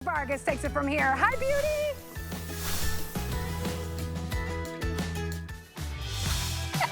Vargas takes it from here. Hi, beauty.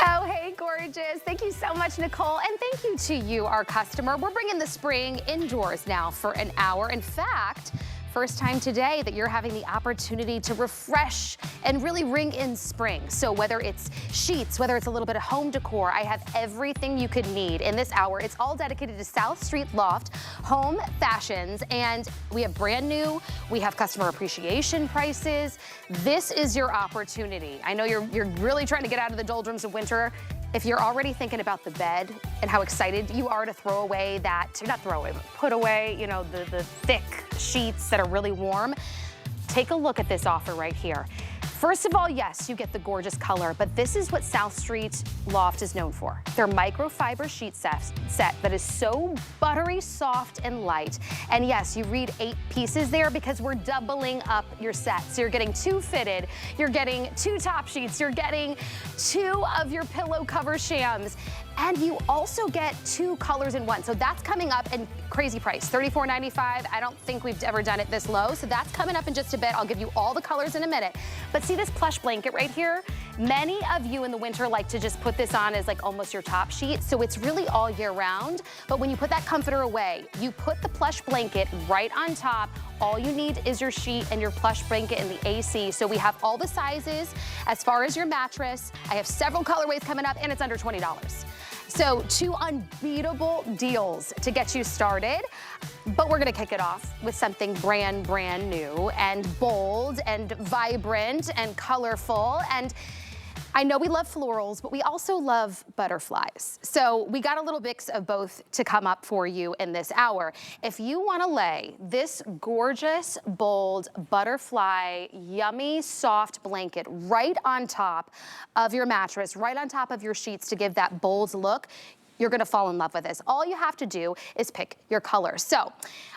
Oh, hey, gorgeous. Thank you so much, Nicole. And thank you to you, our customer. We're bringing the spring indoors now for an hour. In fact, first time today that you're having the opportunity to refresh and really ring in spring. So whether it's sheets, whether it's a little bit of home decor, I have everything you could need in this hour. It's all dedicated to South Street Loft Home Fashions, and we have brand new, we have customer appreciation prices. This is your opportunity. I know you're really trying to get out of the doldrums of winter. If you're already thinking about the bed and how excited you are to throw away that, not throw away, but put away, you know, the thick sheets that are really warm, take a look at this offer right here. First of all, yes, you get the gorgeous color, but this is what South Street Loft is known for. Their microfiber sheet set that is so buttery, soft, and light. And yes, you read 8 pieces there because we're doubling up your set. So you're getting 2 fitted, you're getting 2 top sheets, you're getting 2 of your pillow cover shams, and you also get 2 colors in one. So that's coming up, and crazy price, $34.95. I don't think we've ever done it this low. So that's coming up in just a bit. I'll give you all the colors in a minute. But see this plush blanket right here? Many of you in the winter like to just put this on as like almost your top sheet. So it's really all year round. But when you put that comforter away, you put the plush blanket right on top. All you need is your sheet and your plush blanket and the AC. So we have all the sizes. As far as your mattress, I have several colorways coming up, and it's under $20. So 2 unbeatable deals to get you started, but we're gonna kick it off with something brand new and bold and vibrant and colorful. And I know we love florals, but we also love butterflies. So we got a little mix of both to come up for you in this hour. If you want to lay this gorgeous, bold, butterfly, yummy, soft blanket right on top of your mattress, right on top of your sheets to give that bold look, you're gonna fall in love with this. All you have to do is pick your color. So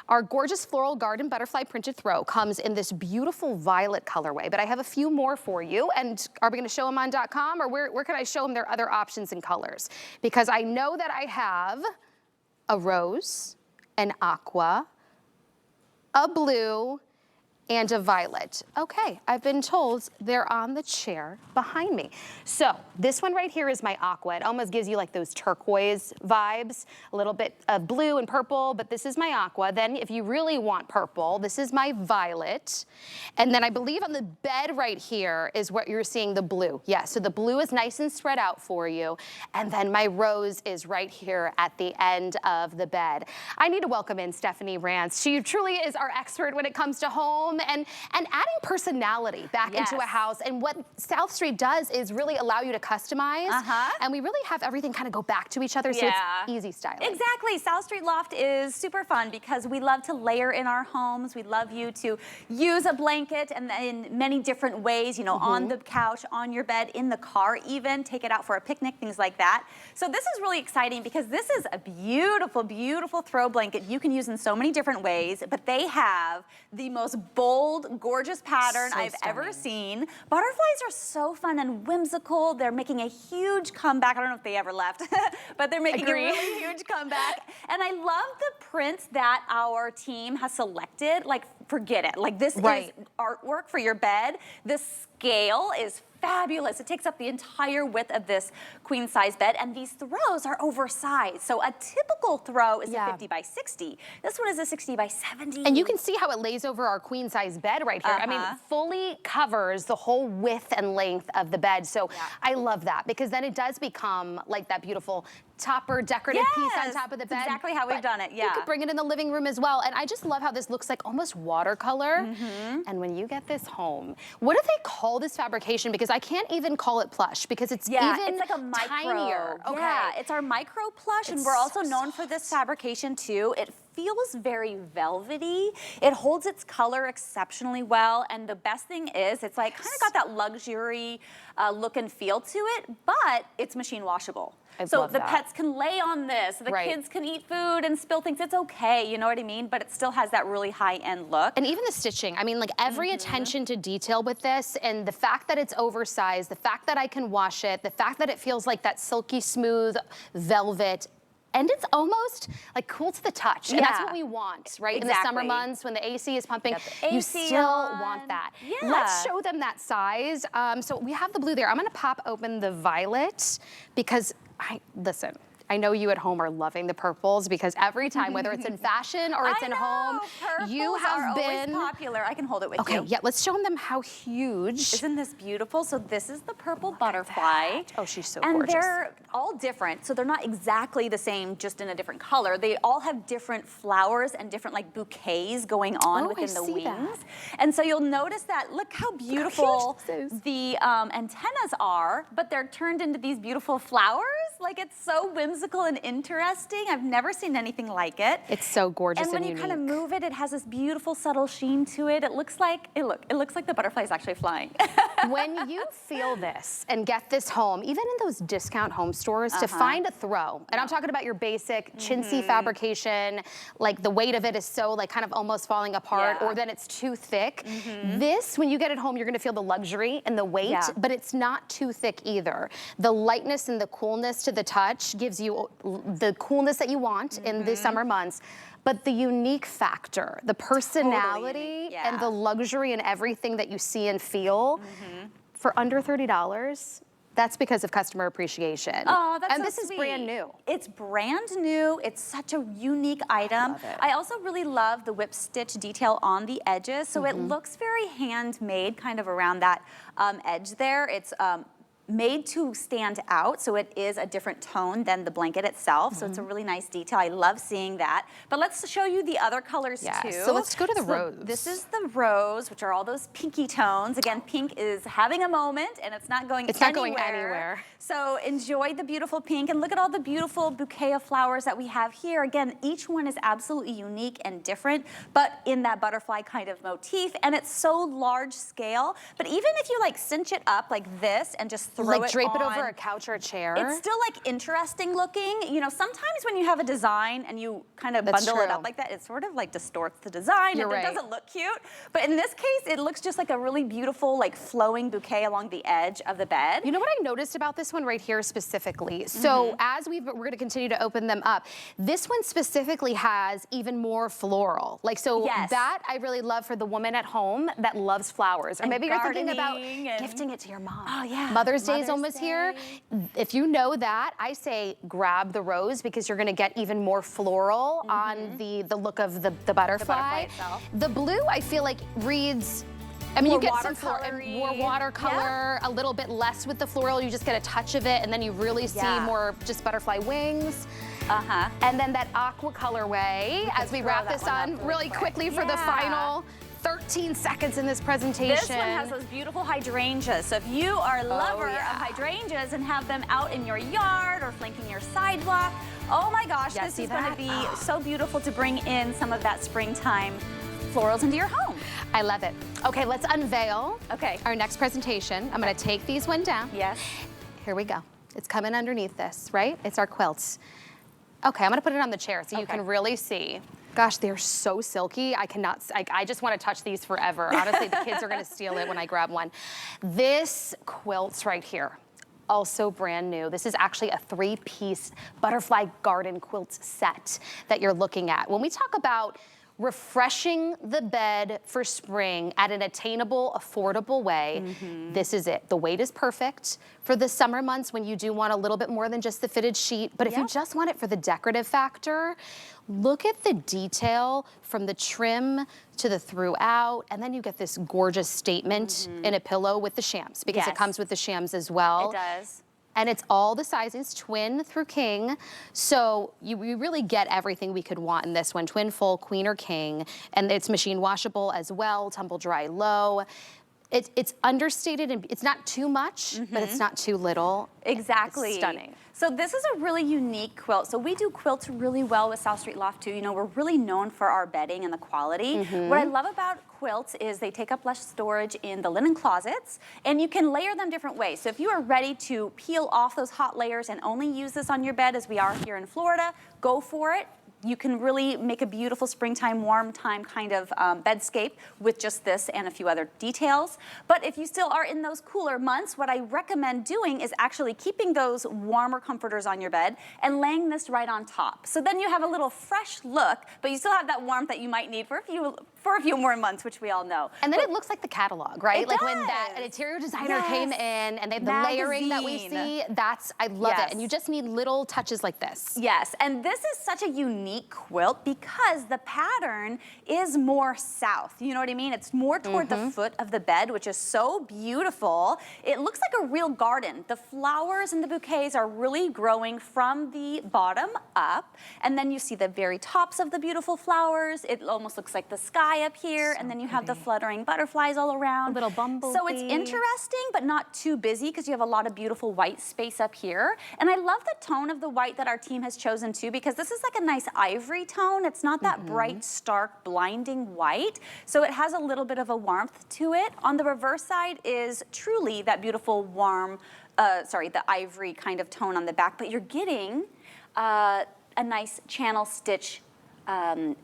our gorgeous floral garden butterfly printed throw comes in this beautiful violet colorway, but I have a few more for you. And are we gonna show them on .com, or where can I show them their other options and colors? Because I know that I have a rose, an aqua, a blue, and a violet. Okay, I've been told they're on the chair behind me. So this one right here is my aqua. It almost gives you like those turquoise vibes, a little bit of blue and purple, but this is my aqua. Then if you really want purple, this is my violet. And then I believe on the bed right here is what you're seeing, the blue. Yeah, so the blue is nice and spread out for you. And then my rose is right here at the end of the bed. I need to welcome in Stephanie Rance. She truly is our expert when it comes to home and adding personality back into a house. And what South Street does is really allow you to customize. And we really have everything kind of go back to each other, so it's easy styling. Exactly. South Street Loft is super fun because we love to layer in our homes. We love you to use a blanket and in many different ways, you know, on the couch, on your bed, in the car even, take it out for a picnic, things like that. So this is really exciting because this is a beautiful, beautiful throw blanket you can use in so many different ways, but they have the most bold, gorgeous pattern I've ever seen. Butterflies are so fun and whimsical. They're making a huge comeback. I don't know if they ever left, but they're making a really huge comeback. And I love the prints that our team has selected. Like, forget it. Like, this is artwork for your bed. The scale is fabulous. It takes up the entire width of this queen size bed, and these throws are oversized. So a typical throw is a 50 by 60. This one is a 60 by 70. And you can see how it lays over our queen size bed right here. I mean, fully covers the whole width and length of the bed. So I love that because then it does become like that beautiful topper decorative piece on top of the bed. Exactly how we've done it, You could bring it in the living room as well. And I just love how this looks like almost watercolor. And when you get this home, what do they call this fabrication? Because I can't even call it plush because it's even it's like a micro. tinier. Yeah, it's our micro plush, and we're also known for this fabrication too. It feels very velvety. It holds its color exceptionally well, and the best thing is it's like kind of got that luxury look and feel to it, but it's machine washable. So the pets can lay on this, the kids can eat food and spill things. It's okay, you know what I mean? But it still has that really high-end look. And even the stitching, I mean, like every attention to detail with this, and the fact that it's oversized, the fact that I can wash it, the fact that it feels like that silky smooth velvet, And it's almost like cool to the touch. And that's what we want, right? Exactly. In the summer months when the AC is pumping, AC you still on. want that. Yeah. Let's show them that size. So we have the blue there. I'm gonna pop open the violet because listen, I know you at home are loving the purples because every time, whether it's in fashion or it's in home, you have been always popular. I can hold it with you. Okay, yeah, let's show them how huge. Isn't this beautiful? So this is the purple butterfly. Oh, she's so and gorgeous. And they're all different, so they're not exactly the same, just in a different color. They all have different flowers and different like bouquets going on within the wings. That. And so you'll notice that, look how beautiful the antennas are, but they're turned into these beautiful flowers. Like, it's so whimsical and interesting. I've never seen anything like it. It's so gorgeous and when you kind of move it, it has this beautiful subtle sheen to it. It looks like it looks like the butterfly is actually flying. When you feel this and get this home, even in those discount home stores, to find a throw, and I'm talking about your basic chintzy fabrication, like the weight of it is so like kind of almost falling apart, or then it's too thick. This, when you get it home, you're gonna feel the luxury and the weight, but it's not too thick either. The lightness and the coolness to the touch gives you the coolness that you want in the summer months, but the unique factor, the personality and the luxury and everything that you see and feel for under $30, that's because of customer appreciation. Oh, that's and so this sweet. is brand new. It's brand new. It's such a unique item. I also really love the whip stitch detail on the edges. So it looks very handmade kind of around that edge there. It's made to stand out, so it is a different tone than the blanket itself, so it's a really nice detail. I love seeing that. But let's show you the other colors too. So let's go to the rose. This is the rose, which are all those pinky tones. Again, pink is having a moment, and it's not going anywhere. It's not going anywhere. So enjoy the beautiful pink, and look at all the beautiful bouquet of flowers that we have here. Again, each one is absolutely unique and different, but in that butterfly kind of motif, and it's so large scale. But even if you like cinch it up like this and just throw it drape on, it over a couch or a chair. It's still like interesting looking. You know, sometimes when you have a design and you kind of bundle it up like that, it sort of like distorts the design. It doesn't look cute. But in this case, it looks just like a really beautiful, like flowing bouquet along the edge of the bed. You know what I noticed about this one right here specifically? So as we're going to continue to open them up, this one specifically has even more floral. Like, so that I really love for the woman at home that loves flowers. Or maybe you're thinking about gifting it to your mom. Oh yeah. Mother's Day is almost here. If you know that, I say grab the rose because you're gonna get even more floral on the look of the butterfly. The butterfly itself. The blue, I feel like reads, I mean, you get some more watercolor, a little bit less with the floral. You just get a touch of it, and then you really see more just butterfly wings. And then that aqua colorway, as we wrap this on really quickly for the final 13 seconds in this presentation. This one has those beautiful hydrangeas. So if you are a lover of hydrangeas and have them out in your yard or flanking your sidewalk, oh my gosh, this is going to be so beautiful to bring in some of that springtime florals into your home. I love it. Okay, let's unveil our next presentation. I'm going to take these one down. Yes. Here we go. It's coming underneath this, right? It's our quilts. Okay, I'm going to put it on the chair so you can really see. Gosh, they're so silky. I just want to touch these forever. Honestly, the kids are going to steal it when I grab one. This quilt's right here, also brand new. This is actually a 3-piece butterfly garden quilt set that you're looking at. When we talk about refreshing the bed for spring at an attainable, affordable way, this is it. The weight is perfect for the summer months when you do want a little bit more than just the fitted sheet. But if you just want it for the decorative factor, look at the detail from the trim to the throughout, and then you get this gorgeous statement in a pillow with the shams, because it comes with the shams as well. It does. And it's all the sizes, twin through king. So you really get everything we could want in this one. Twin, full, queen, or king. And it's machine washable as well, tumble dry low. It's understated, and it's not too much, but it's not too little. Exactly. It's stunning. So this is a really unique quilt. So we do quilts really well with South Street Loft too. You know, we're really known for our bedding and the quality. What I love about quilts is they take up less storage in the linen closets, and you can layer them different ways. So if you are ready to peel off those hot layers and only use this on your bed, as we are here in Florida, go for it. You can really make a beautiful springtime, warm time kind of bedscape with just this and a few other details. But if you still are in those cooler months, what I recommend doing is actually keeping those warmer comforters on your bed and laying this right on top. So then you have a little fresh look, but you still have that warmth that you might need for a few more months, which we all know. And then it looks like the catalog, right? It Like does. when an interior designer Yes. came in and they have the layering that we see, I love it. And you just need little touches like this. Yes, and this is such a unique quilt because the pattern is more south. You know what I mean? It's more toward the foot of the bed, which is so beautiful. It looks like a real garden. The flowers and the bouquets are really growing from the bottom up, and then you see the very tops of the beautiful flowers. It almost looks like the sky up here, and then you have the fluttering butterflies all around. A little bumblebee. So it's interesting, but not too busy because you have a lot of beautiful white space up here. And I love the tone of the white that our team has chosen too, because this is like a nice ivory tone. It's not that bright, stark, blinding white. So it has a little bit of a warmth to it. On the reverse side is truly that beautiful warm, the ivory kind of tone on the back, but you're getting a nice channel stitch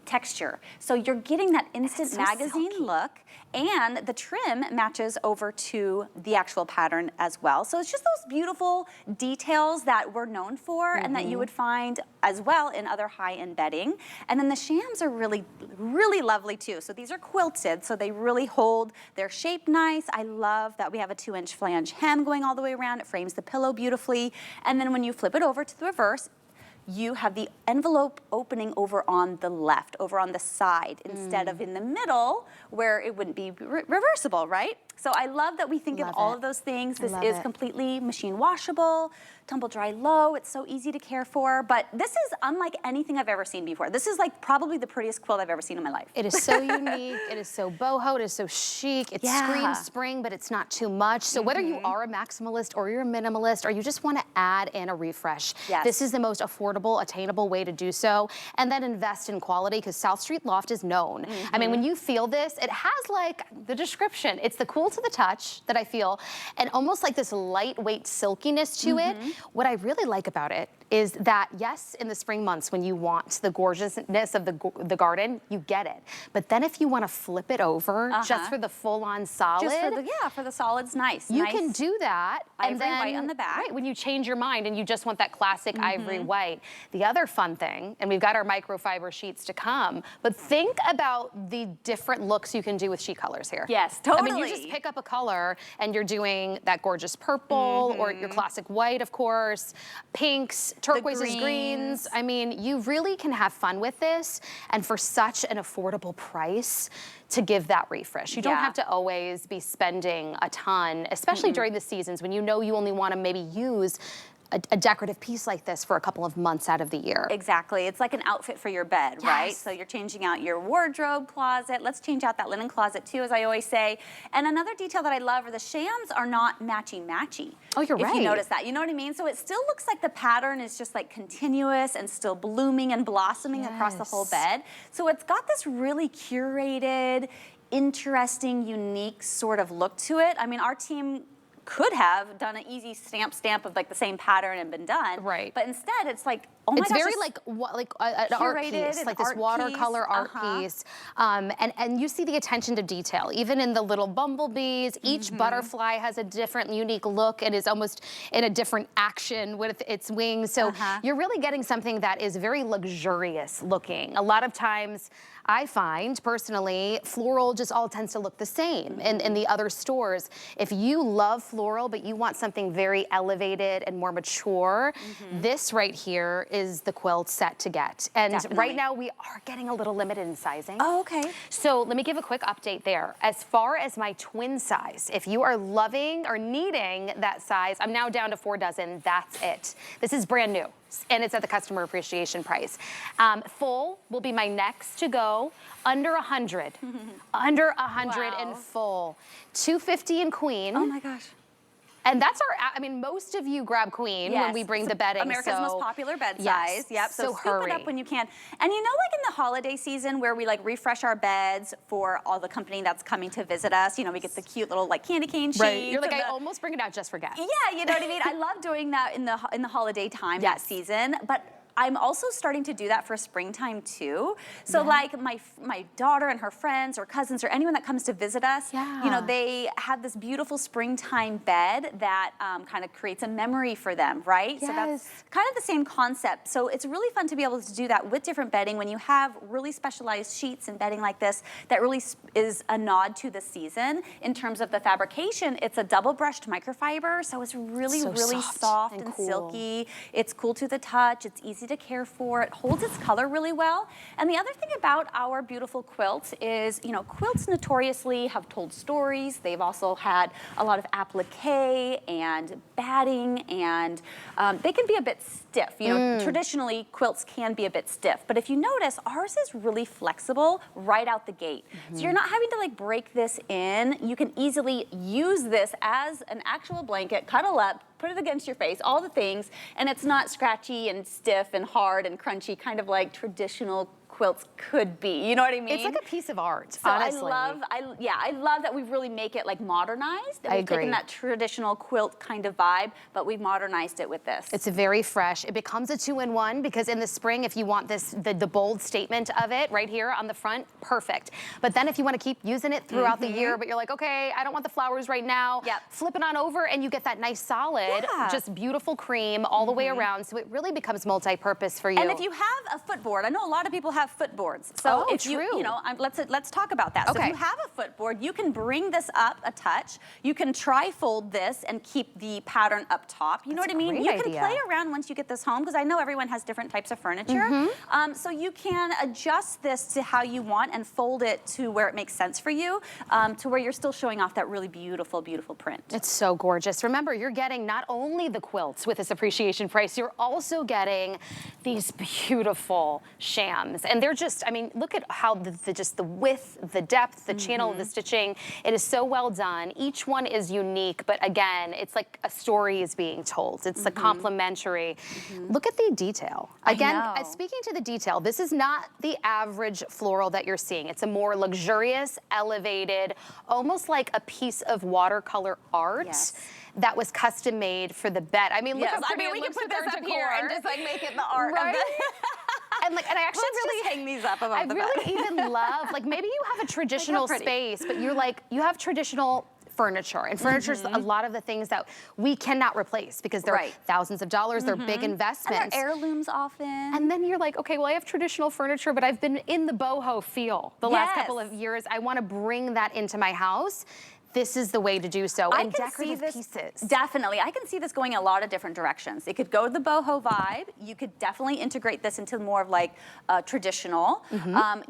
texture. So you're getting that instant magazine look, and the trim matches over to the actual pattern as well. So it's just those beautiful details that we're known for and that you would find as well in other high-end bedding. And then the shams are really, really lovely too. So these are quilted, so they really hold their shape nice. I love that we have a 2-inch flange hem going all the way around. It frames the pillow beautifully. And then when you flip it over to the reverse, you have the envelope opening over on the left, over on the side, instead of in the middle where it wouldn't be reversible, right? So I love that we think of all of those things. This is completely machine washable, tumble dry low. It's so easy to care for, but this is unlike anything I've ever seen before. This is like probably the prettiest quilt I've ever seen in my life. It is so unique. It is so boho. It is so chic. It screams spring, but it's not too much. So whether you are a maximalist or you're a minimalist or you just want to add in a refresh, this is the most affordable, attainable way to do so. And then invest in quality, because South Street Loft is known. I mean, when you feel this, it has like the description. It's the cool to the touch that I feel, and almost like this lightweight silkiness to it. What I really like about it is that, yes, in the spring months when you want the gorgeousness of the garden, you get it. But then if you want to flip it over just for the full-on solid, just for the, for the solid's nice. You can do that. And Ivory then, white on the back. Right, when you change your mind and you just want that classic ivory white. The other fun thing, and we've got our microfiber sheets to come, but think about the different looks you can do with sheet colors here. Yes, totally. I mean, you just pick up a color and you're doing that gorgeous purple or your classic white, of course, pinks, turquoises, greens. I mean, you really can have fun with this, and for such an affordable price to give that refresh. You don't have to always be spending a ton, especially during the seasons when you know you only want to maybe use a decorative piece like this for a couple of months out of the year. Exactly. It's like an outfit for your bed, right? So you're changing out your wardrobe closet. Let's change out that linen closet too, as I always say. And another detail that I love are the shams are not matchy-matchy. Oh, you're right. If you notice that, you know what I mean? So it still looks like the pattern is just like continuous and still blooming and blossoming across the whole bed. So it's got this really curated, interesting, unique sort of look to it. I mean, our team could have done an easy stamp of like the same pattern and been done. Right. But instead, it's like, oh my gosh, it's very like an art piece, like this watercolor art piece. And you see the attention to detail, even in the little bumblebees. Each butterfly has a different, unique look and is almost in a different action with its wings. So you're really getting something that is very luxurious looking. A lot of times, I find, personally, floral just all tends to look the same in the other stores. If you love floral, but you want something very elevated and more mature, this right here is the quilt set to get. And right now, we are getting a little limited in sizing. Oh, okay. So let me give a quick update there. As far as my twin size, if you are loving or needing that size, I'm now down to 4 dozen. That's it. This is brand new, and it's at the customer appreciation price. Full will be my next to go. Under 100, under 100 in full. 250 in queen. Oh my gosh. And that's our, I mean, most of you grab queen when we bring the bedding. America's most popular bed size. Yep, so scoop it up when you can. And you know, like in the holiday season where we like refresh our beds for all the company that's coming to visit us, you know, we get the cute little like candy cane sheets. Right, you're like, I almost bring it out just for guests. Yeah, you know what I mean? I love doing that in the holiday time, that season. But I'm also starting to do that for springtime too. So like my daughter and her friends or cousins or anyone that comes to visit us, you know, they have this beautiful springtime bed that kind of creates a memory for them, right? So that's kind of the same concept. So it's really fun to be able to do that with different bedding when you have really specialized sheets and bedding like this that really is a nod to the season. In terms of the fabrication, it's a double brushed microfiber, so it's really, really soft and silky. It's cool to the touch, it's easy to care for, it holds its color really well. And the other thing about our beautiful quilts is, you know, quilts notoriously have told stories. They've also had a lot of applique and batting, and they can be a bit stiff. You know, traditionally quilts can be a bit stiff, but if you notice, ours is really flexible right out the gate. So you're not having to like break this in. You can easily use this as an actual blanket, cuddle up, put it against your face, all the things, and it's not scratchy and stiff and hard and crunchy, kind of like traditional quilts could be. You know what I mean? It's like a piece of art, so honestly. I love that we really make it like modernized. And we've taken that traditional quilt kind of vibe, but we've modernized it with this. It's very fresh. It becomes a 2-in-1 because in the spring, if you want this, the bold statement of it right here on the front, perfect. But then if you want to keep using it throughout the year, but you're like, okay, I don't want the flowers right now, flip it on over and you get that nice solid, just beautiful cream all the way around. So it really becomes multi-purpose for you. And if you have a footboard, I know a lot of people have footboards. So if you know, let's talk about that. So if you have a footboard, you can bring this up a touch. You can tri-fold this and keep the pattern up top. You know what I mean? You can play around once you get this home, because I know everyone has different types of furniture. So you can adjust this to how you want and fold it to where it makes sense for you, to where you're still showing off that really beautiful, beautiful print. It's so gorgeous. Remember, you're getting not only the quilts with this appreciation price, you're also getting these beautiful shams. And they're just, I mean, look at how just the width, the depth, the channel of the stitching, it is so well done. Each one is unique, but again, it's like a story is being told. It's a complimentary. Look at the detail. Again, speaking to the detail, this is not the average floral that you're seeing. It's a more luxurious, elevated, almost like a piece of watercolor art that was custom made for the bed. I mean, look how pretty we it can looks put with this our up here and just like make it the art of the and I actually really hang these up above the bed. I really even love, like maybe you have a traditional space, but you're like, you have traditional furniture, and furniture's a lot of the things that we cannot replace because they're thousands of dollars, they're big investments. And they're heirlooms often. And then you're like, okay, well I have traditional furniture, but I've been in the boho feel the last couple of years. I wanna bring that into my house. This is the way to do so, and decorative pieces. Definitely, I can see this going a lot of different directions. It could go the boho vibe. You could definitely integrate this into more of like traditional.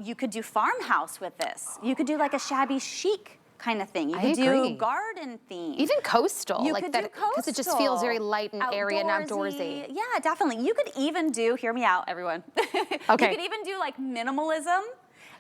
You could do farmhouse with this. You could do like a shabby chic kind of thing. You could do garden theme. Even coastal. You like could that, do coastal. because it just feels very light and airy and outdoorsy. Yeah, definitely. You could even do, hear me out, everyone. You could even do like minimalism,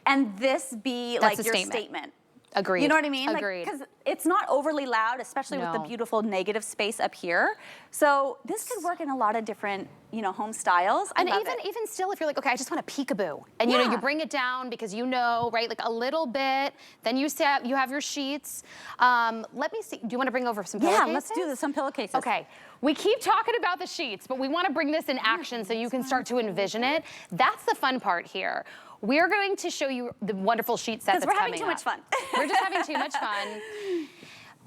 and this be like your statement. Agreed. You know what I mean? Agreed. Because it's not overly loud, especially with the beautiful negative space up here. So this could work in a lot of different, you know, home styles. And even still, if you're like, okay, I just want a peekaboo, and you know, you bring it down because you know, right, like a little bit. Then you have your sheets. Let me see. Do you want to bring over some pillowcases? Yeah, let's do this. Some pillowcases. Okay. We keep talking about the sheets, but we want to bring this in action so you can start to envision it. That's the fun part here. We're going to show you the wonderful sheet set that's coming up. Because we're having too much fun. We're just having too much fun.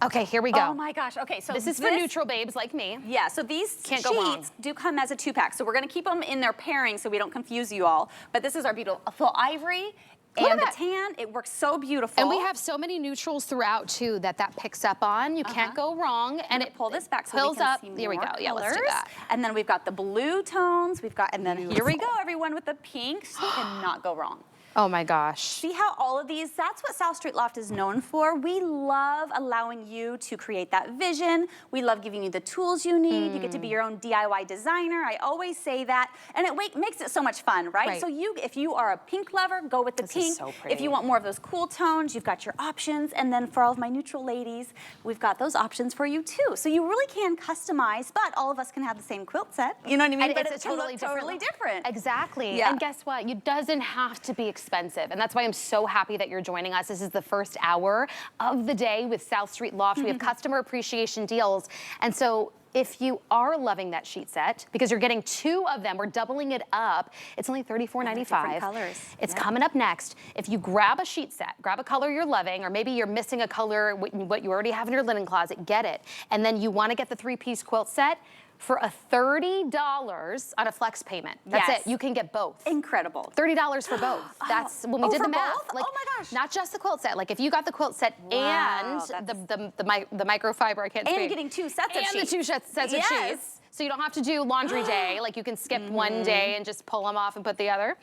Okay, here we go. Oh my gosh, okay, so this is for neutral babes like me. Yeah, so these sheets do come as a 2-pack. So we're gonna keep them in their pairing so we don't confuse you all. But this is our beautiful ivory. And the tan, it works so beautiful. And we have so many neutrals throughout too that picks up on. You can't go wrong. And it pull this back so we can see more Here we go. Yeah, let's do that. And then we've got the blue tones. We've got, and then here we go, everyone, with the pinks. You cannot go wrong. Oh my gosh. See how all of these, that's what South Street Loft is known for. We love allowing you to create that vision. We love giving you the tools you need. You get to be your own DIY designer. I always say that. And it makes it so much fun, right? So if you are a pink lover, go with the pink. So pretty. If you want more of those cool tones, you've got your options. And then for all of my neutral ladies, we've got those options for you too. So you really can customize, but all of us can have the same quilt set. You know what I mean? And but it's totally different. Exactly. Yeah. And guess what? It doesn't have to be expensive. And that's why I'm so happy that you're joining us. This is the first hour of the day with South Street Loft. We have customer appreciation deals. And so if you are loving that sheet set, because you're getting 2 of them, we're doubling it up, it's only $34.95. Different colors. It's coming up next. If you grab a sheet set, grab a color you're loving, or maybe you're missing a color, what you already have in your linen closet, get it. And then you wanna get the 3-piece quilt set, for a $30 on a flex payment. That's it. You can get both. Incredible. $30 for both. That's when we did the math. Both? Like, oh my gosh. Not just the quilt set. Like if you got the quilt set and the microfiber, I can't speak. And you're getting 2 sets of sheets. And the 2 sets of sheets. So you don't have to do laundry day. Like you can skip one day and just pull them off and put the other.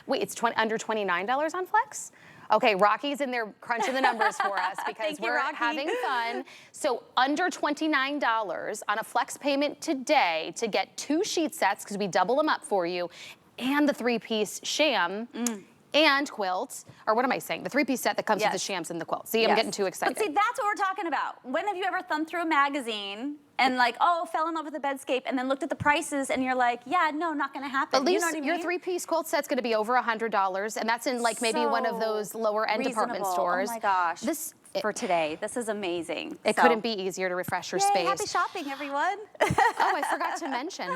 Wait, it's under $29 on Flex? Okay, Rocky's in there crunching the numbers for us because we're having fun. So under $29 on a Flex payment today to get 2 sheet sets, because we double them up for you, and the 3-piece sham. And quilt, or what am I saying? The 3-piece set that comes with the shams and the quilt. See, I'm getting too excited. But see, that's what we're talking about. When have you ever thumbed through a magazine and like, oh, fell in love with the bedscape, and then looked at the prices and you're like, yeah, no, not gonna happen. At least you know what I mean? your 3-piece quilt set's gonna be over $100, and that's in like maybe one of those lower end department stores. Oh my gosh. For today, this is amazing. It couldn't be easier to refresh your space. Happy shopping, everyone. Oh, I forgot to mention.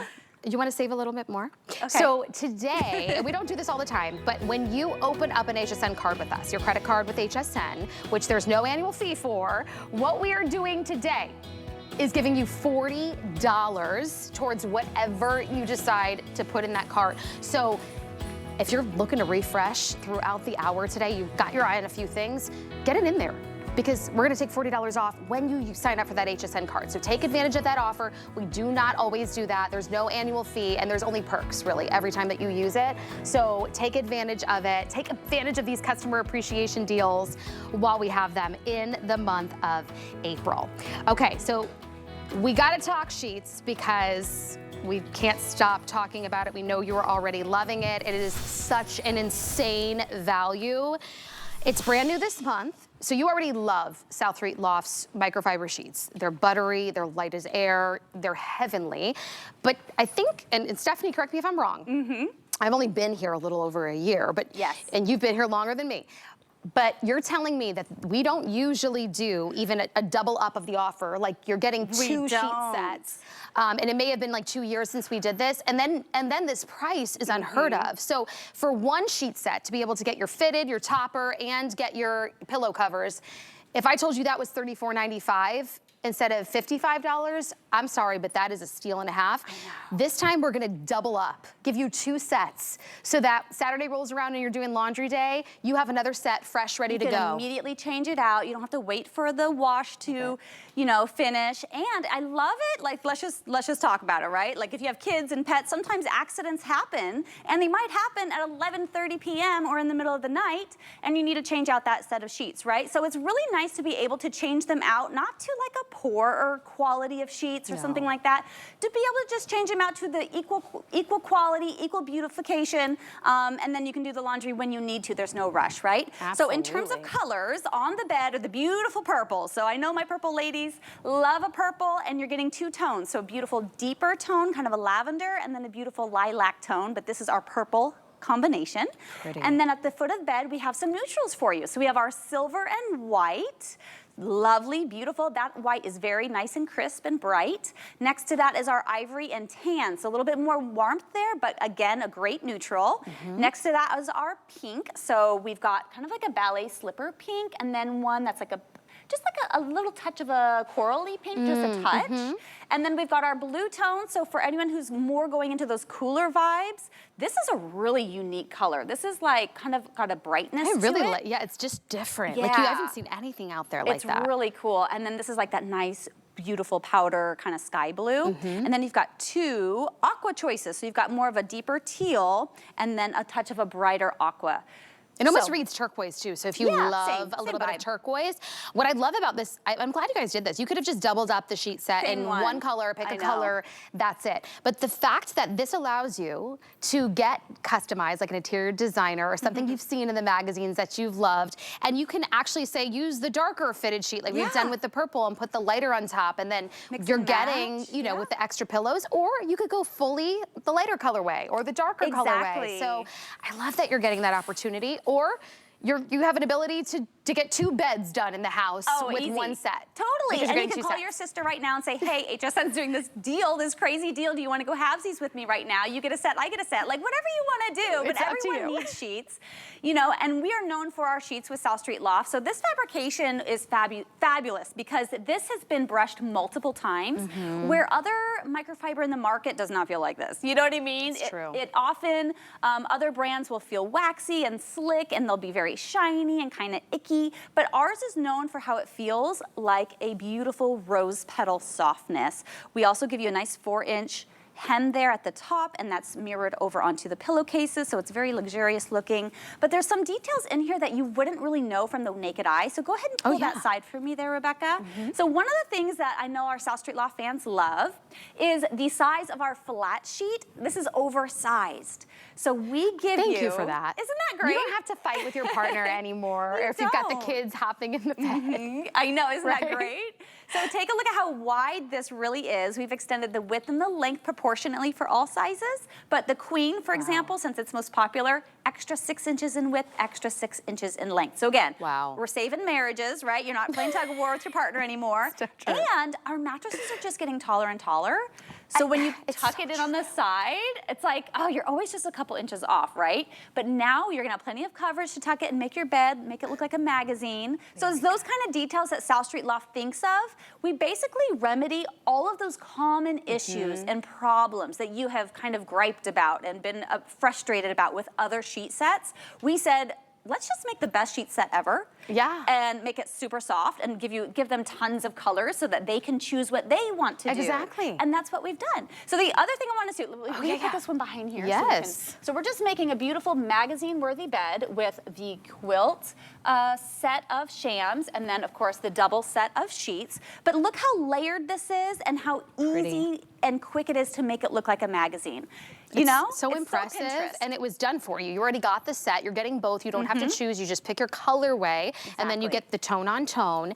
You want to save a little bit more? Okay. So today, we don't do this all the time, but when you open up an HSN card with us, your credit card with HSN, which there's no annual fee for, what we are doing today is giving you $40 towards whatever you decide to put in that cart. So if you're looking to refresh throughout the hour today, you've got your eye on a few things, get it in there, because we're gonna take $40 off when you sign up for that HSN card. So take advantage of that offer. We do not always do that. There's no annual fee, and there's only perks really every time that you use it. So take advantage of it. Take advantage of these customer appreciation deals while we have them in the month of April. Okay, so we gotta talk sheets because we can't stop talking about it. We know you are already loving it. It is such an insane value. It's brand new this month, so you already love South Street Loft's microfiber sheets. They're buttery, they're light as air, they're heavenly. But I think, and Stephanie, correct me if I'm wrong, I've only been here a little over a year, but and you've been here longer than me. But you're telling me that we don't usually do even a double up of the offer, like you're getting 2 sheet sets. And it may have been like 2 years since we did this. And then this price is unheard of. So for 1 sheet set to be able to get your fitted, your topper, and get your pillow covers, if I told you that was $34.95 instead of $55, I'm sorry, but that is a steal and a half. This time we're gonna double up, give you 2 sets, so that Saturday rolls around and you're doing laundry day, you have another set fresh, ready to go. You can immediately change it out. You don't have to wait for the wash to, you know, finish. And I love it. Like, let's just talk about it, right? Like if you have kids and pets, sometimes accidents happen, and they might happen at 11:30 p.m. or in the middle of the night, and you need to change out that set of sheets, right? So it's really nice to be able to change them out, not to like a poorer quality of sheets or something like that, to be able to just change them out to the equal quality, equal beautification, and then you can do the laundry when you need to. There's no rush, right? Absolutely. So in terms of colors, on the bed are the beautiful purples. So I know my purple ladies love a purple, and you're getting 2 tones. So a beautiful deeper tone, kind of a lavender, and then a beautiful lilac tone, but this is our purple combination. Pretty. And then at the foot of the bed, we have some neutrals for you. So we have our silver and white. Lovely, beautiful. That white is very nice and crisp and bright. Next to that is our ivory and tan. So a little bit more warmth there, but again, a great neutral. Next to that is our pink. So we've got kind of like a ballet slipper pink, and then one that's like just like a little touch of a corally pink, just a touch. And then we've got our blue tone. So for anyone who's more going into those cooler vibes, this is a really unique color. This is like kind of got a brightness to it. Yeah, it's just different. Like you haven't seen anything out there like that. It's really cool. And then this is like that nice, beautiful powder kind of sky blue. And then you've got 2 aqua choices. So you've got more of a deeper teal and then a touch of a brighter aqua. It almost reads turquoise too, so if you love a little bit of turquoise. What I love about this, I'm glad you guys did this. You could have just doubled up the sheet set in one color, pick a color, that's it. But the fact that this allows you to get customized, like an interior designer or something you've seen in the magazines that you've loved, and you can actually say, use the darker fitted sheet like we've done with the purple and put the lighter on top, and then you're getting, you know, with the extra pillows, or you could go fully the lighter colorway or the darker colorway. So I love that you're getting that opportunity. Or you have an ability to to get 2 beds done in the house with easy. one set. Totally, and you can call your sister right now and say, hey, HSN's doing this deal, this crazy deal. Do you want to go halvesies with me right now? You get a set, I get a set, like whatever you want to do, but everyone needs sheets, you know, and we are known for our sheets with South Street Loft. So this fabrication is fabulous because this has been brushed multiple times where other microfiber in the market does not feel like this. You know what I mean? It's true. It often, other brands will feel waxy and slick and they'll be very shiny and kind of icky. But ours is known for how it feels like a beautiful rose petal softness. We also give you a nice 4-inch hem there at the top, and that's mirrored over onto the pillowcases, so it's very luxurious looking. But there's some details in here that you wouldn't really know from the naked eye, so go ahead and pull that side for me there, Rebecca. So one of the things that I know our South Street Loft fans love is the size of our flat sheet. This is oversized. So we give you... Thank you for that. Isn't that great? You don't have to fight with your partner anymore if you've got the kids hopping in the bed. I know, isn't that great? So take a look at how wide this really is. We've extended the width and the length proportionately for all sizes, but the queen, for example, since it's most popular, extra 6 inches in width, extra 6 inches in length. So again, we're saving marriages, right? You're not playing tug of war with your partner anymore. And our mattresses are just getting taller and taller. So when you tuck it in on the side, it's like, oh, you're always just a couple inches off, right? But now you're gonna have plenty of coverage to tuck it and make your bed, make it look like a magazine. So it's those kind of details that South Street Loft thinks of. We basically remedy all of those common issues and problems that you have kind of griped about and been frustrated about with other sheet sets. We said, let's just make the best sheet set ever. And make it super soft and give them tons of colors so that they can choose what they want to do. And that's what we've done. So the other thing I want to do, we can put this one behind here. So we're just making a beautiful magazine-worthy bed with the quilt set of shams and then, of course, the double set of sheets. But look how layered this is and how easy and quick it is to make it look like a magazine. You know? So impressive, and it was done for you. You already got the set. You're getting both. You don't have to choose. You just pick your colorway, and then you get the tone on tone.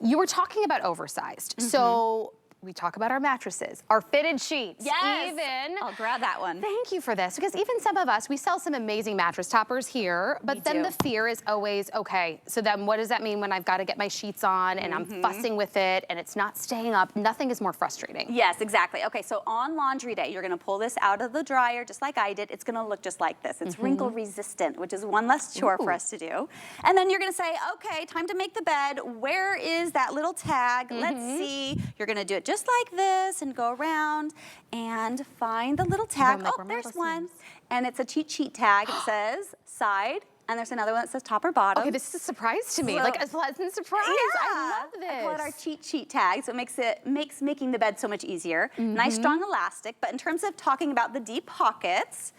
You were talking about oversized. So we talk about our mattresses, our fitted sheets. Even, I'll grab that one. Thank you for this, because even some of us, we sell some amazing mattress toppers here, but then the fear is always, okay, so then what does that mean when I've got to get my sheets on and I'm fussing with it and it's not staying up? Nothing is more frustrating. Yes, exactly. Okay, so on laundry day, you're gonna pull this out of the dryer just like I did. It's gonna look just like this. It's wrinkle resistant, which is one less chore for us to do. And then you're gonna say, okay, time to make the bed. Where is that little tag? Let's see. You're gonna do it just like this and go around and find the little tag. Oh, there's one. And it's a cheat sheet tag. It says side, and there's another one that says top or bottom. Okay, this is a surprise to me, like a pleasant surprise. I love this. I call it our cheat sheet tag, so it makes making the bed so much easier. Nice strong elastic, but in terms of talking about the deep pockets,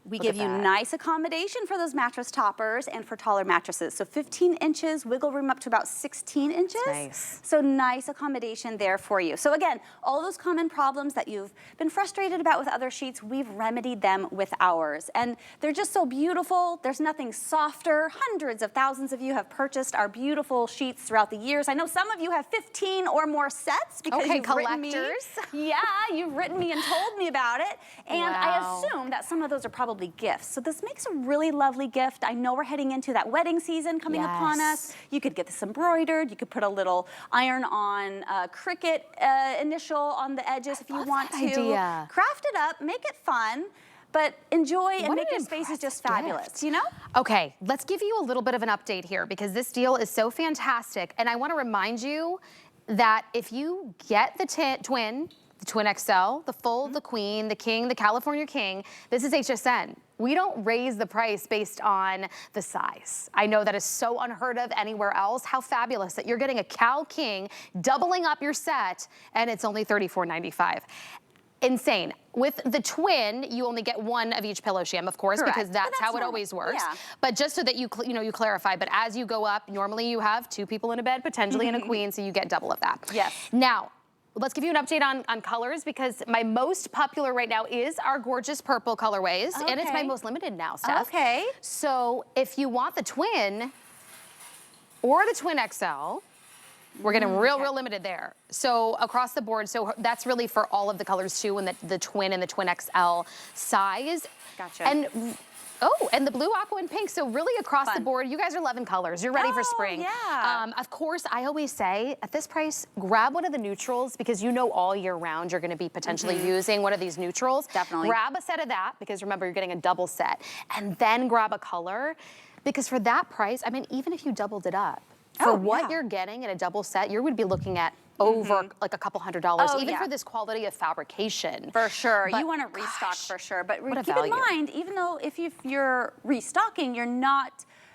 we give you nice accommodation for those mattress toppers and for taller mattresses. So 15 inches, wiggle room up to about 16 inches. Nice. So nice accommodation there for you. So again, all those common problems that you've been frustrated about with other sheets, we've remedied them with ours. And they're just so beautiful. There's nothing softer. Hundreds of thousands of you have purchased our beautiful sheets throughout the years. I know some of you have 15 or more sets because you've written me. Yeah, you've written me and told me about it. And I assume that some of those are probably gifts. So this makes a really lovely gift. I know we're heading into that wedding season coming upon us. You could get this embroidered. You could put a little iron-on Cricut initial on the edges if you want to. Craft it up, make it fun, but enjoy and make your spaces just fabulous, you know? Okay, let's give you a little bit of an update here because this deal is so fantastic. And I want to remind you that if you get the twin XL, the full, the queen, the king, the California king, this is HSN. We don't raise the price based on the size. I know that is so unheard of anywhere else. How fabulous that you're getting a Cal King, doubling up your set, and it's only $34.95. Insane. With the twin, you only get one of each pillow sham, of course, because that's how it always works. But just so that you clarify, but as you go up, normally you have 2 people in a bed, potentially in a queen, so you get double of that. Now, let's give you an update on colors because my most popular right now is our gorgeous purple colorways, and it's my most limited now, Steph. So if you want the twin or the twin XL, We're getting real limited there. So across the board, so that's really for all of the colors too, and the twin and the twin XL size. Gotcha. And and the blue, aqua, and pink. So really across the board, you guys are loving colors. You're ready for spring. Yeah. Of course, I always say at this price, grab one of the neutrals because you know all year round you're going to be potentially using one of these neutrals. Definitely. Grab a set of that because remember you're getting a double set, and then grab a color because for that price, I mean, even if you doubled it up, for what you're getting in a double set, you would be looking at over like a couple $100, even for this quality of fabrication. For sure, But you want to restock for sure. But keep value. in mind, even though if you're restocking,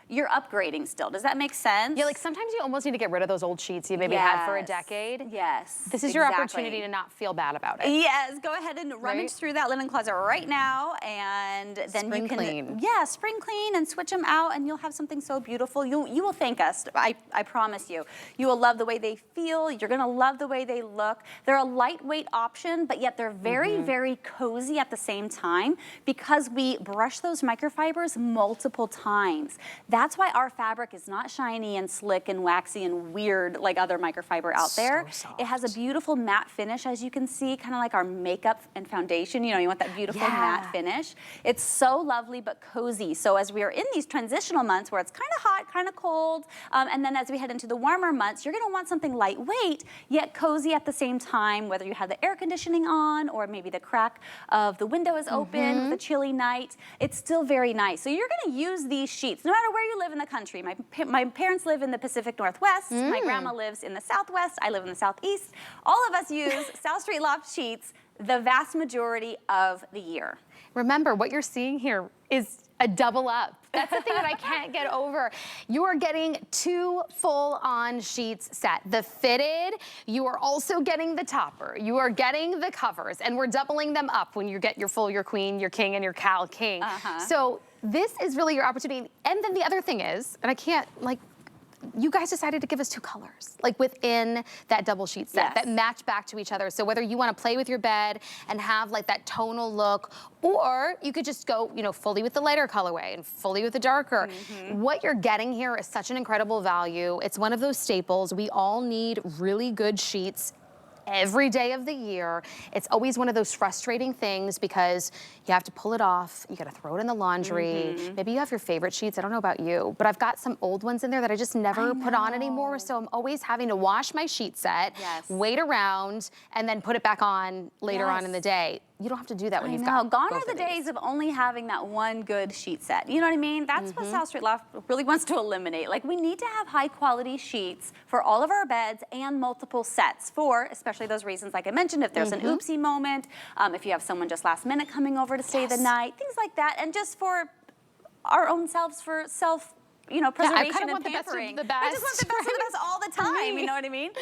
you're upgrading still. Does that make sense? Yeah, like sometimes you almost need to get rid of those old sheets you maybe had for a decade. Yes. This is your opportunity to not feel bad about it. Yes, go ahead and rummage through that linen closet right now, and then you can clean. Yeah, spring clean and switch them out, and you'll have something so beautiful. You will thank us. I promise you. You will love the way they feel. You're gonna love the way they look. They're a lightweight option, but yet they're very, very cozy at the same time because we brush those microfibers multiple times. That's why our fabric is not shiny and slick and waxy and weird like other microfiber out there. Soft. It has a beautiful matte finish, as you can see, kind of like our makeup and foundation. You know, you want that beautiful matte finish. It's so lovely but cozy. So as we are in these transitional months where it's kind of hot, kind of cold, and then as we head into the warmer months, you're gonna want something lightweight yet cozy at the same time, whether you have the air conditioning on or maybe the crack of the window is open with a chilly night. It's still very nice. So you're gonna use these sheets no matter where you live in the country. My parents live in the Pacific Northwest. My grandma lives in the Southwest. I live in the Southeast. All of us use South Street Loft sheets the vast majority of the year. Remember, what you're seeing here is a double up. That's the thing that I can't get over. You are getting 2 full-on sheets set. The fitted, you are also getting the topper. You are getting the covers, and we're doubling them up when you get your full, your queen, your king, and your Cal King. So this is really your opportunity. And then the other thing is, and I can't, like, you guys decided to give us 2 colors, like within that double sheet set that match back to each other. So whether you want to play with your bed and have like that tonal look, or you could just go, you know, fully with the lighter colorway and fully with the darker. What you're getting here is such an incredible value. It's one of those staples. We all need really good sheets every day of the year. It's always one of those frustrating things because you have to pull it off, you gotta throw it in the laundry. Maybe you have your favorite sheets, I don't know about you, but I've got some old ones in there that I just never put on anymore, so I'm always having to wash my sheet set, wait around, and then put it back on later on in the day. You don't have to do that when you've got Gone both are the of these. days of only having that one good sheet set. You know what I mean? That's what South Street Loft really wants to eliminate. Like, we need to have high quality sheets for all of our beds and multiple sets for, especially those reasons like I mentioned, if there's an oopsie moment, if you have someone just last minute coming over to stay the night, things like that, and just for our own selves, for self, you know, preservation and pampering. I just want the best of the best all the time, you know what I mean?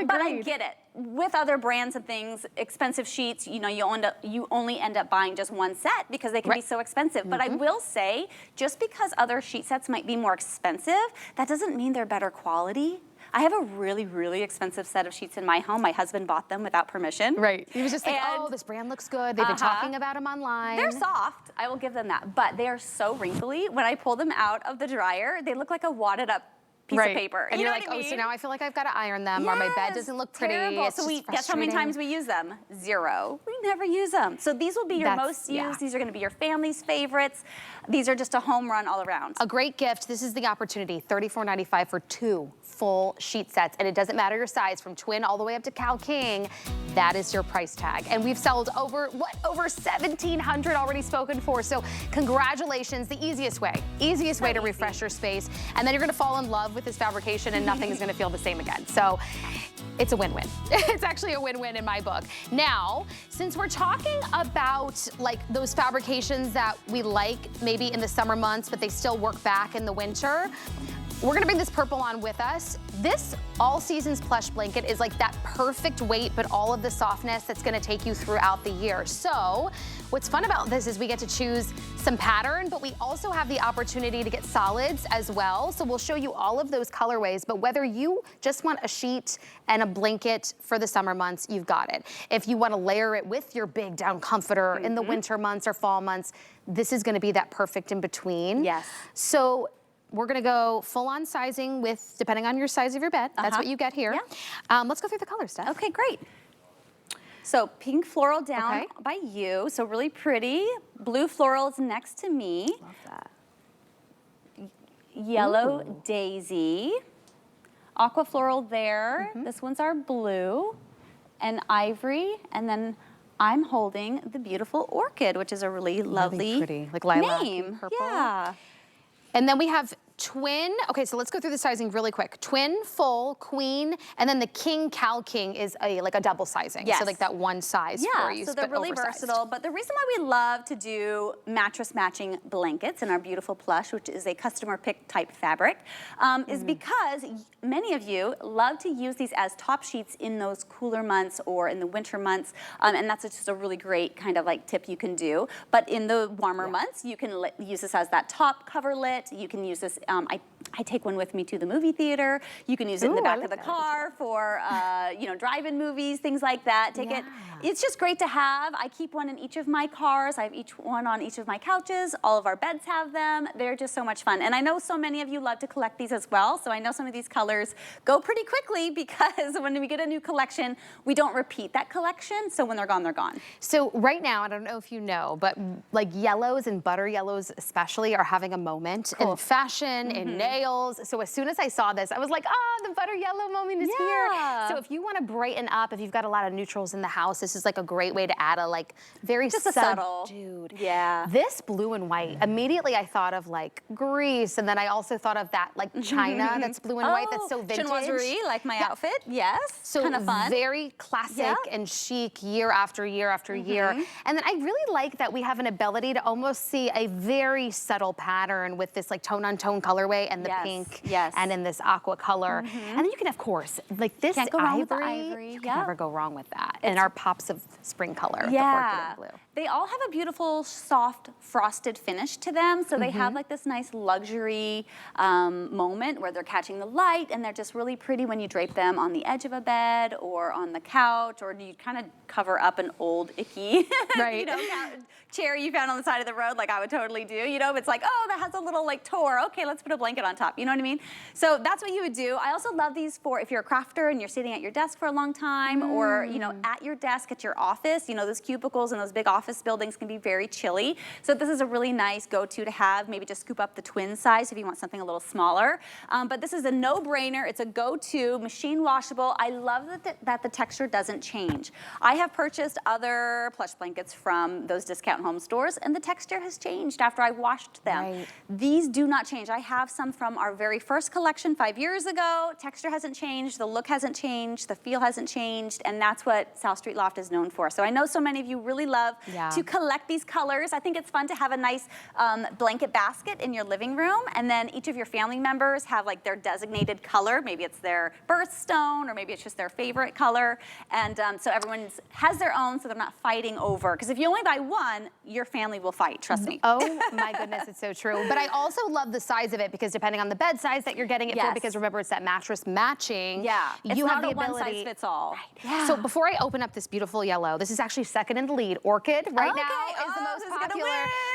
But I get it. With other brands and things, expensive sheets, you know, you only end up buying just one set because they can be so expensive. But I will say, just because other sheet sets might be more expensive, that doesn't mean they're better quality. I have a really, really expensive set of sheets in my home. My husband bought them without permission. He was just like, oh, this brand looks good. They've been talking about them online. They're soft, I will give them that, but they are so wrinkly. When I pull them out of the dryer, they look like a wadded up piece of paper. And you you're know like, what I oh, mean? so now I feel like I've got to iron them or my bed doesn't look pretty. Terrible. It's so just guess how many times we use them? 0. We never use them. So these will be your most used. These are going to be your family's favorites. These are just a home run all around. A great gift. This is the opportunity. $34.95 for 2 full sheet sets. And it doesn't matter your size, from twin all the way up to Cal King. That is your price tag. And we've sold over 1,700 already spoken for. So congratulations. The easiest way to refresh your space. And then you're going to fall in love with this fabrication and nothing is going to feel the same again. So it's a win-win. It's actually a win-win in my book. Now, since we're talking about like those fabrications that we like maybe in the summer months, but they still work back in the winter, we're gonna bring this purple on with us. This all seasons plush blanket is like that perfect weight, but all of the softness that's gonna take you throughout the year. So what's fun about this is we get to choose some pattern, but we also have the opportunity to get solids as well. So we'll show you all of those colorways, but whether you just want a sheet and a blanket for the summer months, you've got it. If you wanna layer it with your big down comforter in the winter months or fall months, this is gonna be that perfect in between. Yes. So we're gonna go full-on sizing with, depending on your size of your bed. That's what you get here. Yeah. Let's go through the color stuff. Okay, great. So pink floral down by you, so really pretty. Blue florals next to me. Love that. Yellow daisy. Aqua floral there. This one's our blue. And ivory, and then I'm holding the beautiful orchid, which is a really lovely pretty, like lilac name. Purple. Yeah. And then we have twin, okay, so let's go through the sizing really quick. Twin, full, queen, and then the king, cow king is like a double sizing. Yes. So like that one size for you, so they're really versatile. But the reason why we love to do mattress matching blankets in our beautiful plush, which is a customer pick type fabric, is because many of you love to use these as top sheets in those cooler months or in the winter months. And that's just a really great kind of like tip you can do. But in the warmer months, you can use this as that top coverlet. You can use this, I take one with me to the movie theater. You can use it in the back of the car for, you know, drive-in movies, things like that. It's just great to have. I keep one in each of my cars. I have each one on each of my couches. All of our beds have them. They're just so much fun. And I know so many of you love to collect these as well. So I know some of these colors go pretty quickly because when we get a new collection, we don't repeat that collection. So when they're gone, they're gone. So right now, I don't know if you know, but like yellows and butter yellows especially are having a moment in fashion, in nails. So as soon as I saw this, I was like, oh, the butter yellow moment is here. So if you want to brighten up, if you've got a lot of neutrals in the house, this is like a great way to add a like very subtle. Yeah. This blue and white, immediately I thought of like Greece, and then I also thought of that like China that's blue and white that's so vintage. Chinoiserie, like my outfit, yes. So kind of fun. Very classic and chic year after year after year. And then I really like that we have an ability to almost see a very subtle pattern with this like tone on tone colorway and the pink and in this aqua color. And then you can, of course, like this Can't go wrong ivory, with the ivory. you can never go wrong with that. And our pops of spring color, the orchid and blue. They all have a beautiful, soft, frosted finish to them. So they have like this nice luxury moment where they're catching the light, and they're just really pretty when you drape them on the edge of a bed or on the couch, or you kind of cover up an old, icky you know, chair you found on the side of the road, like I would totally do. You know, it's like, oh, that has a little like toe. Okay, let's put a blanket on top. You know what I mean? So that's what you would do. I also love these for if you're a crafter and you're sitting at your desk for a long time, or, you know, at your desk at your office. You know, those cubicles and those big office buildings can be very chilly. So this is a really nice go-to to have. Maybe just scoop up the twin size if you want something a little smaller. But this is a no-brainer. It's a go-to, machine washable. I love that the texture doesn't change. I have purchased other plush blankets from those discount home stores, and the texture has changed after I washed them. These do not change. I have some from our very first collection 5 years ago. Texture hasn't changed, the look hasn't changed, the feel hasn't changed, and that's what South Street Loft is known for. So I know so many of you really love to collect these colors. I think it's fun to have a nice blanket basket in your living room, and then each of your family members have like their designated color. Maybe it's their birthstone, or maybe it's just their favorite color. And so everyone has their own, so they're not fighting over. Because if you only buy one, your family will fight, trust me. Oh my goodness, it's so true. But I also love the size of it, because depending on the bed size that you're getting it for, because remember it's that mattress matching. You have the ability. One size fits all. So before I open up this beautiful yellow, this is actually second in the lead. Orchid right now is the most popular,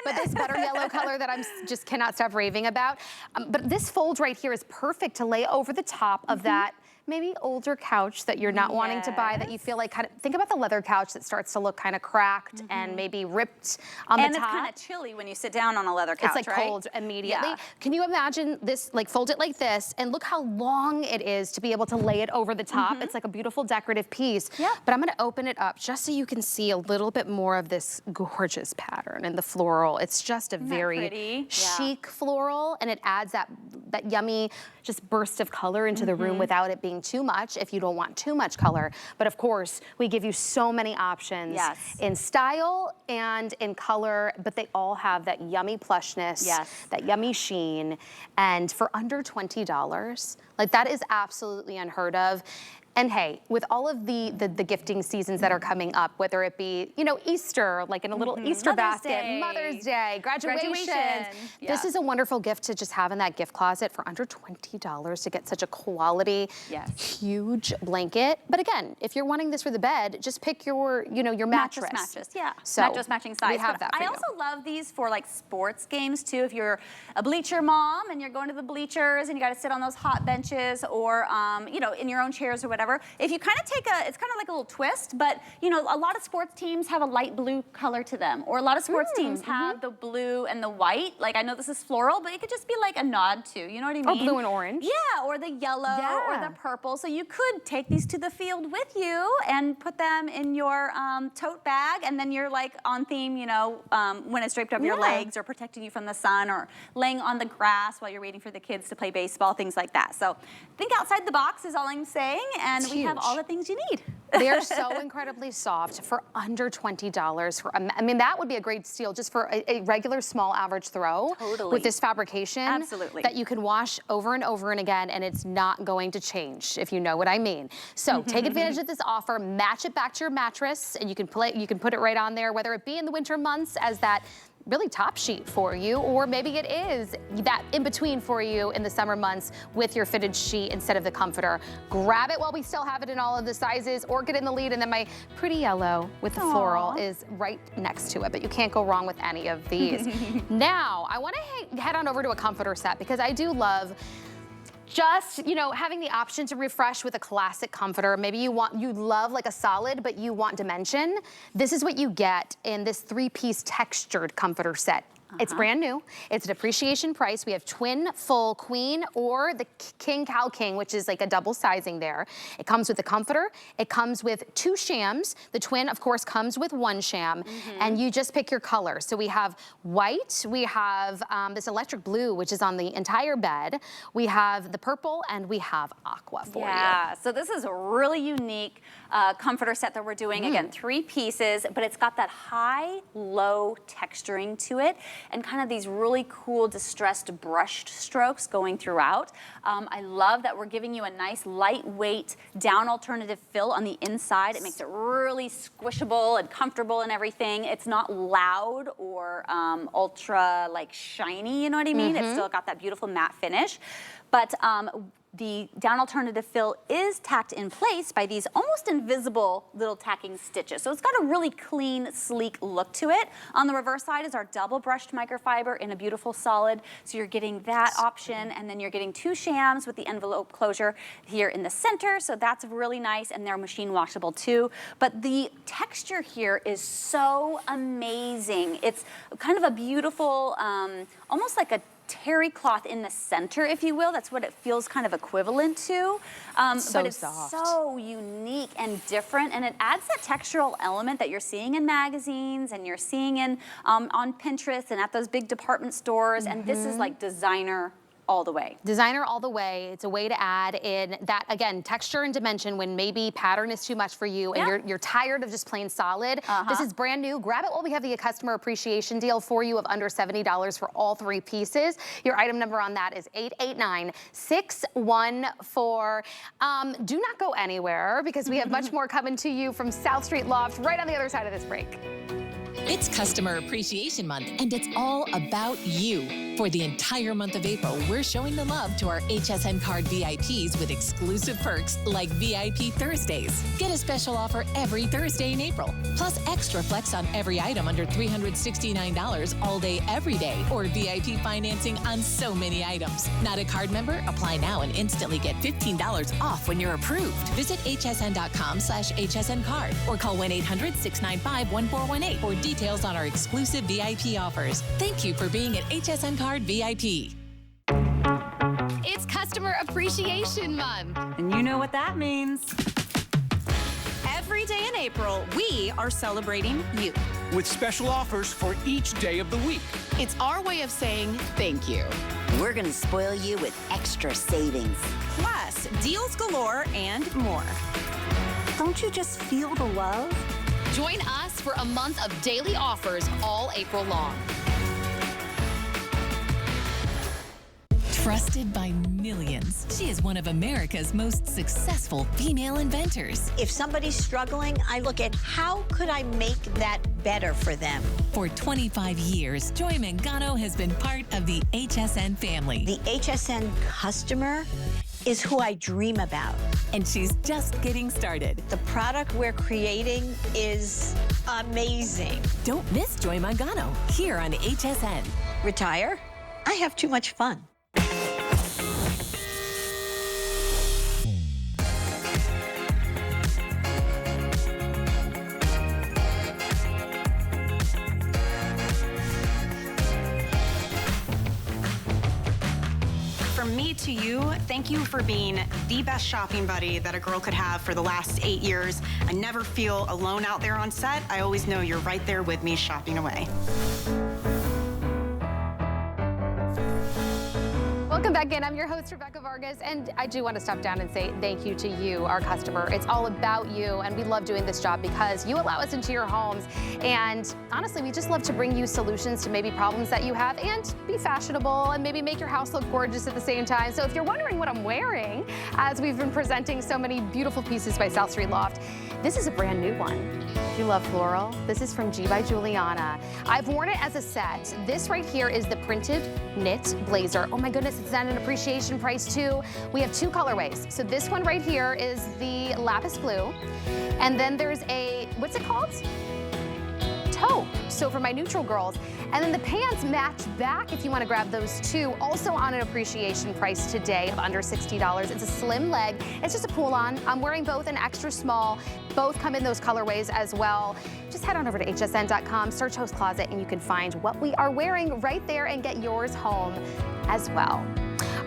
but this butter yellow color that I'm just cannot stop raving about. But this fold right here is perfect to lay over the top of that maybe older couch that you're not wanting to buy, that you feel like think about the leather couch that starts to look kind of cracked and maybe ripped on the top. And it's kind of chilly when you sit down on a leather couch, it's like cold immediately. Can you imagine this, like fold it like this, and look how long it is to be able to lay it over the top. It's like a beautiful decorative piece. But I'm gonna open it up just so you can see a little bit more of this gorgeous pattern and the floral. It's just a very chic floral, and it adds that yummy just burst of color into the room without it being too much, if you don't want too much color. But of course, we give you so many options in style and in color, but they all have that yummy plushness, that yummy sheen. And for under $20, Like, that is absolutely unheard of. And hey, with all of the gifting seasons that are coming up, whether it be, you know, Easter, like in a little Easter basket, Mother's Day, graduations. This is a wonderful gift to just have in that gift closet for under $20 to get such a quality, huge blanket. But again, if you're wanting this for the bed, just pick your, you know, your mattress. Yeah, So mattress matching size. We have that for I you. also love these for like sports games too. If you're a bleacher mom and you're going to the bleachers and you got to sit on those hot benches or, you know, in your own chairs or whatever. If you kind of take it's kind of like a little twist, but you know, a lot of sports teams have a light blue color to them, or a lot of sports teams have the blue and the white. Like, I know this is floral, but it could just be like a nod to, you know what I mean? Or blue and orange. Yeah, or the yellow or the purple. So you could take these to the field with you and put them in your tote bag, and then you're like on theme, you know, when it's draped over your legs or protecting you from the sun or laying on the grass while you're waiting for the kids to play baseball, things like that. So think outside the box is all I'm saying, and we have all the things you need. They're so incredibly soft for under $20. I mean, that would be a great steal just for a regular small average throw with this fabrication that you can wash over and over and again, and it's not going to change, if you know what I mean. So take advantage of this offer, match it back to your mattress, and you can put it right on there, whether it be in the winter months as that really top sheet for you, or maybe it is that in between for you in the summer months with your fitted sheet instead of the comforter. Grab it while we still have it in all of the sizes, or get in the lead, and then my pretty yellow with the floral is right next to it, but you can't go wrong with any of these. Now, I want to head on over to a comforter set, because I do love just, you know, having the option to refresh with a classic comforter. Maybe you love like a solid, but you want dimension. This is what you get in this 3-piece textured comforter set. It's brand new. It's an appreciation price. We have twin, full, queen, or the king, cow, king, which is like a double sizing there. It comes with the comforter. It comes with 2 shams. The twin, of course, comes with 1 sham, and you just pick your color. So we have white. We have this electric blue, which is on the entire bed. We have the purple, and we have aqua for you. Yeah, so this is a really unique comforter set that we're doing. Again, 3 pieces, but it's got that high-low texturing to it, and kind of these really cool distressed brushed strokes going throughout. I love that we're giving you a nice lightweight down alternative fill on the inside. It makes it really squishable and comfortable and everything. It's not loud or ultra like shiny, you know what I mean? It's still got that beautiful matte finish. But the down alternative fill is tacked in place by these almost invisible little tacking stitches. So it's got a really clean, sleek look to it. On the reverse side is our double brushed microfiber in a beautiful solid. So you're getting that option, and then you're getting 2 shams with the envelope closure here in the center. So that's really nice, and they're machine washable too. But the texture here is so amazing. It's kind of a beautiful, almost like a terry cloth in the center, if you will. That's what it feels kind of equivalent to. But it's so unique and different, and it adds that textural element that you're seeing in magazines and you're seeing in on Pinterest and at those big department stores. And this is like designer all the way. Designer all the way. It's a way to add in that, again, texture and dimension when maybe pattern is too much for you and you're tired of just plain solid. This is brand new. Grab it while we have the customer appreciation deal for you of under $70 for all 3 pieces. Your item number on that is 889614. Do not go anywhere, because we have much more coming to you from South Street Loft right on the other side of this break. It's Customer Appreciation Month, and it's all about you. For the entire month of April, we're showing the love to our HSN card VIPs with exclusive perks like VIP Thursdays. Get a special offer every Thursday in April, plus extra flex on every item under $369 all day, every day, or VIP financing on so many items. Not a card member? Apply now and instantly get $15 off when you're approved. Visit hsn.com/HSN card or call 1-800-695-1418 for details on our exclusive VIP offers. Thank you for being at HSN Card VIP. It's Customer Appreciation Month. And you know what that means. Every day in April, we are celebrating you. With special offers for each day of the week. It's our way of saying thank you. We're going to spoil you with extra savings. Plus, deals galore and more. Don't you just feel the love? Join us for a month of daily offers all April long. Trusted by millions, she is one of America's most successful female inventors. If somebody's struggling, I look at how could I make that better for them. For 25 years, Joy Mangano has been part of the HSN family. The HSN customer is who I dream about. And she's just getting started. The product we're creating is amazing. Don't miss Joy Mangano here on HSN. Retire? I have too much fun. From me to you, thank you for being the best shopping buddy that a girl could have for the last 8 years. I never feel alone out there on set. I always know you're right there with me shopping away. Welcome back in. I'm your host, Rebecca Vargas, and I do want to stop down and say thank you to you, our customer. It's all about you, and we love doing this job because you allow us into your homes. And honestly, we just love to bring you solutions to maybe problems that you have and be fashionable and maybe make your house look gorgeous at the same time. So if you're wondering what I'm wearing, as we've been presenting so many beautiful pieces by South Street Loft, this is a brand new one. If you love floral, this is from G by Juliana. I've worn it as a set. This right here is the printed knit blazer. Oh my goodness, it's at an appreciation price too. We have two colorways. So this one right here is the lapis blue. And then there's a, what's it called? Taupe. So for my neutral girls. And then the pants match back if you want to grab those two. Also on an appreciation price today of under $60. It's a slim leg. It's just a pull on. I'm wearing both an extra small. Both come in those colorways as well. Just head on over to hsn.com, search Host Closet, and you can find what we are wearing right there and get yours home as well.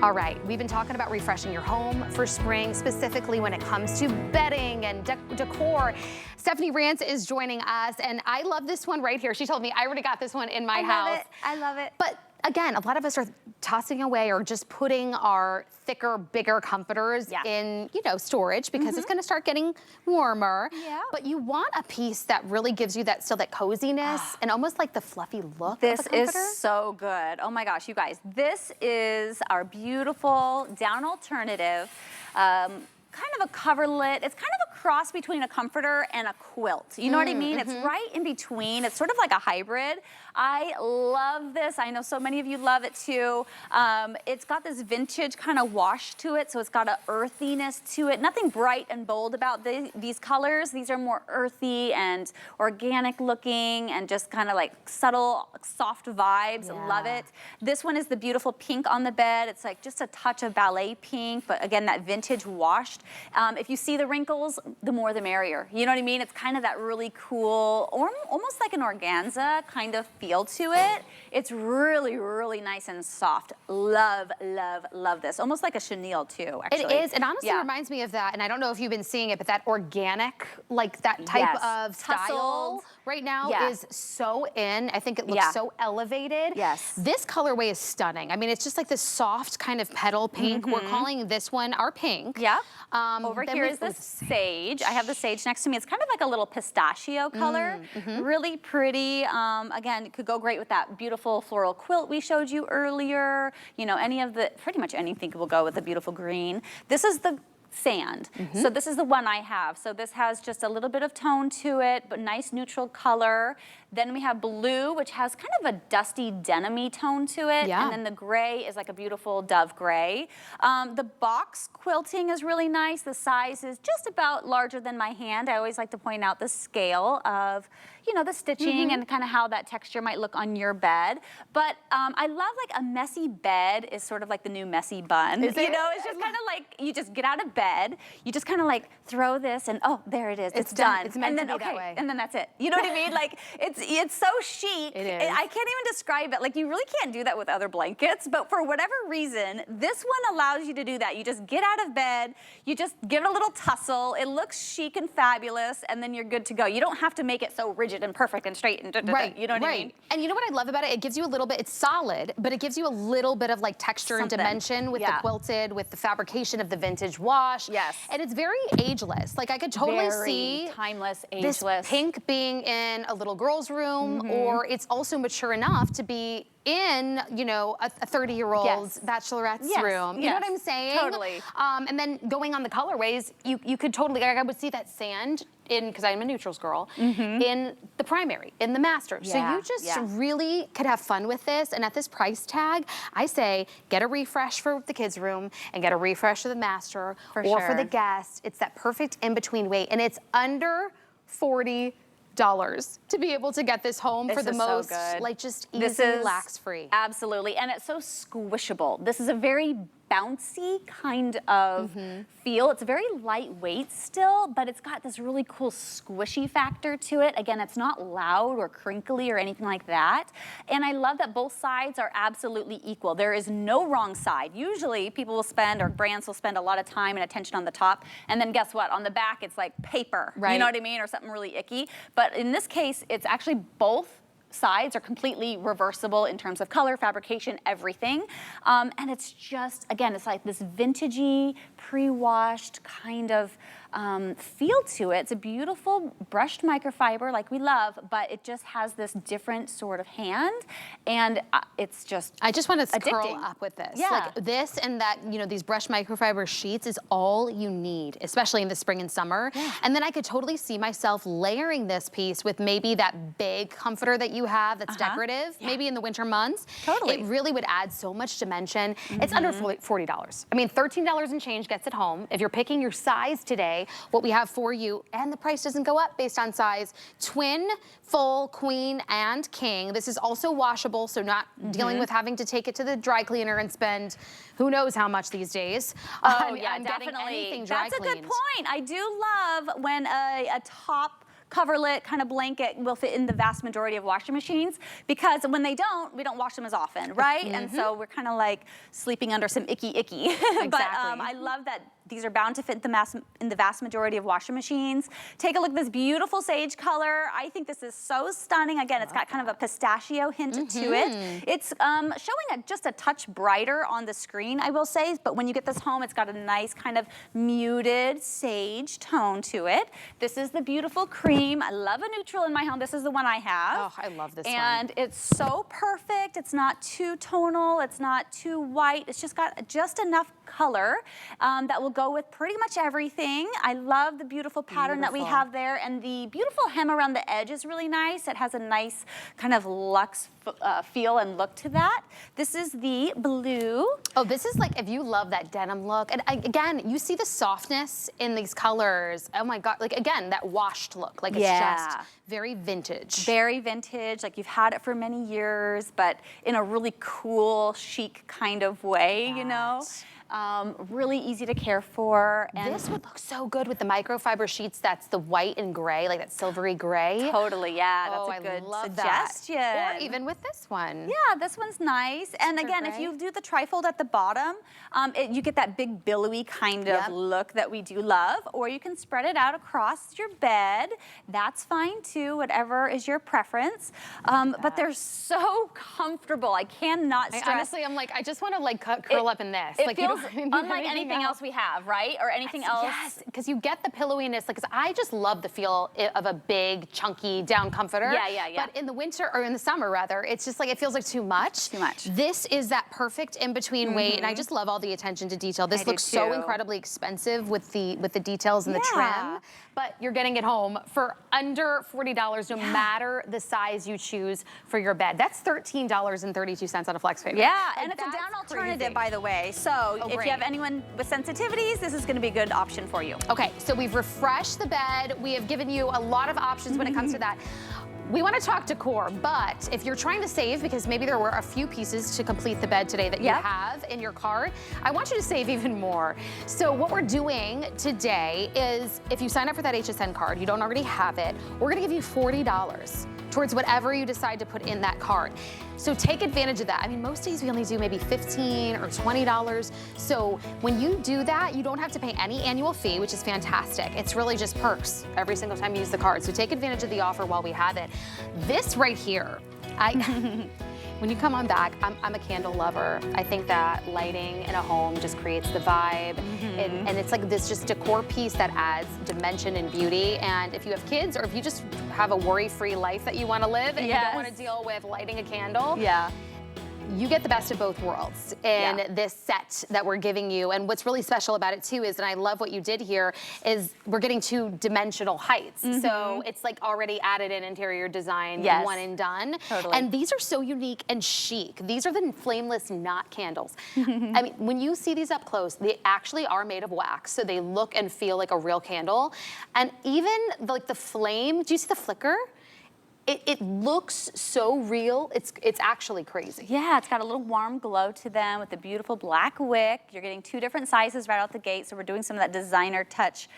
All right, we've been talking about refreshing your home for spring, specifically when it comes to bedding and decor. Stephanie Rance is joining us, and I love this one right here. She told me I already got this one in my house. I love it. But again, a lot of us are tossing away or just putting our thicker, bigger comforters in, you know, storage because it's gonna start getting warmer. Yeah. But you want a piece that really gives you that that coziness and almost like the fluffy look of a comforter. This is so good. Oh my gosh, you guys. This is our beautiful down alternative. Kind of a coverlet. It's kind of a cross between a comforter and a quilt. You know what I mean? It's right in between. It's sort of like a hybrid. I love this. I know so many of you love it too. It's got this vintage kind of wash to it, so it's got an earthiness to it. Nothing bright and bold about these colors. These are more earthy and organic looking and just kind of like subtle, soft vibes. Love it. This one is the beautiful pink on the bed. It's like just a touch of ballet pink, but again, that vintage washed. If you see the wrinkles, the more the merrier. You know what I mean? It's kind of that really cool, or almost like an organza kind of feel to it. It's really, really nice and soft. Love, love, love this. Almost like a chenille too, actually. It is. It honestly reminds me of that, and I don't know if you've been seeing it, but that organic, like that type of style right now is so in. I think it looks so elevated. Yes. This colorway is stunning. I mean, it's just like this soft kind of petal pink. We're calling this one our pink. Yeah. Over here is the sage. I have the sage next to me. It's kind of like a little pistachio color. Really pretty. Again, it could go great with that beautiful floral quilt we showed you earlier. You know, pretty much anything will go with a beautiful green. This is the sand. So this is the one I have. So this has just a little bit of tone to it, but nice neutral color. Then we have blue, which has kind of a dusty denim-y tone to it. And then the gray is like a beautiful dove gray. The box quilting is really nice. The size is just about larger than my hand. I always like to point out the scale of, you know, the stitching and kind of how that texture might look on your bed. But I love like a messy bed is sort of like the new messy bun. Is it? You know, it's just kind of like you just get out of bed, you just kind of like throw this and oh, there it is. It's done. It's meant to be that way. And then that's it. You know what I mean? Like it's so chic. It is. I can't even describe it. Like you really can't do that with other blankets, but for whatever reason, this one allows you to do that. You just get out of bed, you just give it a little tussle. It looks chic and fabulous, and then you're good to go. You don't have to make it so rigid and perfect and straight and you know what I mean? And you know what I love about it? It gives you a little bit, it's solid, but it gives you a little bit of like texture and dimension with the quilted, with the fabrication of the vintage wash. Yes. And it's very ageless. Like I could totally see timeless, ageless. This pink being in a little girl's room, or it's also mature enough to be in, you know, a 30-year-old's bachelorette's room. You know what I'm saying? Totally. And then going on the colorways, you could totally, like, I would see that sand in, because I'm a neutrals girl, in the primary, in the master. So you just really could have fun with this. And at this price tag, I say get a refresh for the kids' room and get a refresh for the master for the guest. It's that perfect in-between weight. And it's under $40 to be able to get this home for the most, like, just easy, lax-free. Absolutely, and it's so squishable. This is a very bouncy kind of feel. It's very lightweight still, but it's got this really cool squishy factor to it. Again, it's not loud or crinkly or anything like that. And I love that both sides are absolutely equal. There is no wrong side. Usually people will spend, or brands will spend a lot of time and attention on the top, and then guess what? On the back, it's like paper, you know what I mean? Or something really icky. But in this case, it's actually both sides are completely reversible in terms of color, fabrication, everything. And it's just, again, it's like this vintagey, pre-washed kind of feel to it. It's a beautiful brushed microfiber like we love, but it just has this different sort of hand, and it's just I just want to addicting. curl up with this. Yeah. Like this and that, you know, these brushed microfiber sheets is all you need, especially in the spring and summer. Yeah. And then I could totally see myself layering this piece with maybe that big comforter that you have that's decorative, maybe in the winter months. Totally. It really would add so much dimension. It's under $40. I mean, $13 and change gets it home. If you're picking your size today, what we have for you, and the price doesn't go up based on size, twin, full, queen, and king. This is also washable, so not dealing with having to take it to the dry cleaner and spend who knows how much these days. Oh yeah, definitely. That's a good point. I do love when a top coverlet kind of blanket will fit in the vast majority of washing machines, because when they don't, we don't wash them as often, right? And so we're kind of like sleeping under some icky. Exactly. But I love that these are bound to fit in the vast majority of washing machines. Take a look at this beautiful sage color. I think this is so stunning. Again, it's got kind of a pistachio hint to it. It's showing just a touch brighter on the screen, I will say, but when you get this home, it's got a nice kind of muted sage tone to it. This is the beautiful cream. I love a neutral in my home. This is the one I have. Oh, I love this one. And it's so perfect. It's not too tonal. It's not too white. It's just got just enough color that will go with pretty much everything. I love the beautiful pattern that we have there, and the beautiful hem around the edge is really nice. It has a nice kind of luxe feel and look to that. This is the blue. Oh, this is like, if you love that denim look, and again, you see the softness in these colors. Oh my God, like again, that washed look, like it's just very vintage. Very vintage, like you've had it for many years, but in a really cool, chic kind of way, you know? Really easy to care for. And this would look so good with the microfiber sheets. That's the white and gray, like that silvery gray. Totally, yeah, that's a good suggestion. Or even with this one. Yeah, this one's nice. And again, if you do the trifold at the bottom, you get that big billowy kind of look that we do love, or you can spread it out across your bed. That's fine too, whatever is your preference. But they're so comfortable. I cannot stress. Honestly, I'm like, I just want to like curl up in this. It like, feels unlike anything else we have, right? Or anything else. Yes, because you get the pillowiness. Like, 'cause I just love the feel of a big, chunky down comforter. Yeah. But in the winter, or in the summer rather, it's just like, it feels like too much. Too much. This is that perfect in-between weight, and I just love all the attention to detail. This looks so incredibly expensive with the details and the trim, but you're getting it home for under $40, no matter the size you choose for your bed. That's $13.32 on a flex payment. Yeah, and it's a down alternative, by the way. So if you have anyone with sensitivities, this is going to be a good option for you. Okay, so we've refreshed the bed. We have given you a lot of options when it comes to that. We want to talk decor, but if you're trying to save, because maybe there were a few pieces to complete the bed today that you have in your cart, I want you to save even more. So what we're doing today is, if you sign up for that HSN card, you don't already have it, we're going to give you $40 towards whatever you decide to put in that cart. So take advantage of that. I mean, most days we only do maybe $15 or $20. So when you do that, you don't have to pay any annual fee, which is fantastic. It's really just perks every single time you use the card. So take advantage of the offer while we have it. This right here, when you come on back, I'm a candle lover. I think that lighting in a home just creates the vibe. And it's like this just decor piece that adds dimension and beauty. And if you have kids, or if you just have a worry-free life that you want to live and you don't want to deal with lighting a candle, you get the best of both worlds in this set that we're giving you. And what's really special about it too is, and I love what you did here, is we're getting 2-dimensional heights. So it's like already added in interior design, one and done. Totally. And these are so unique and chic. These are the Flameless knot candles. I mean, when you see these up close, they actually are made of wax, so they look and feel like a real candle. And even like the flame, do you see the flicker? It looks so real, it's actually crazy. Yeah, it's got a little warm glow to them with a beautiful black wick. You're getting 2 different sizes right out the gate, so we're doing some of that designer touch,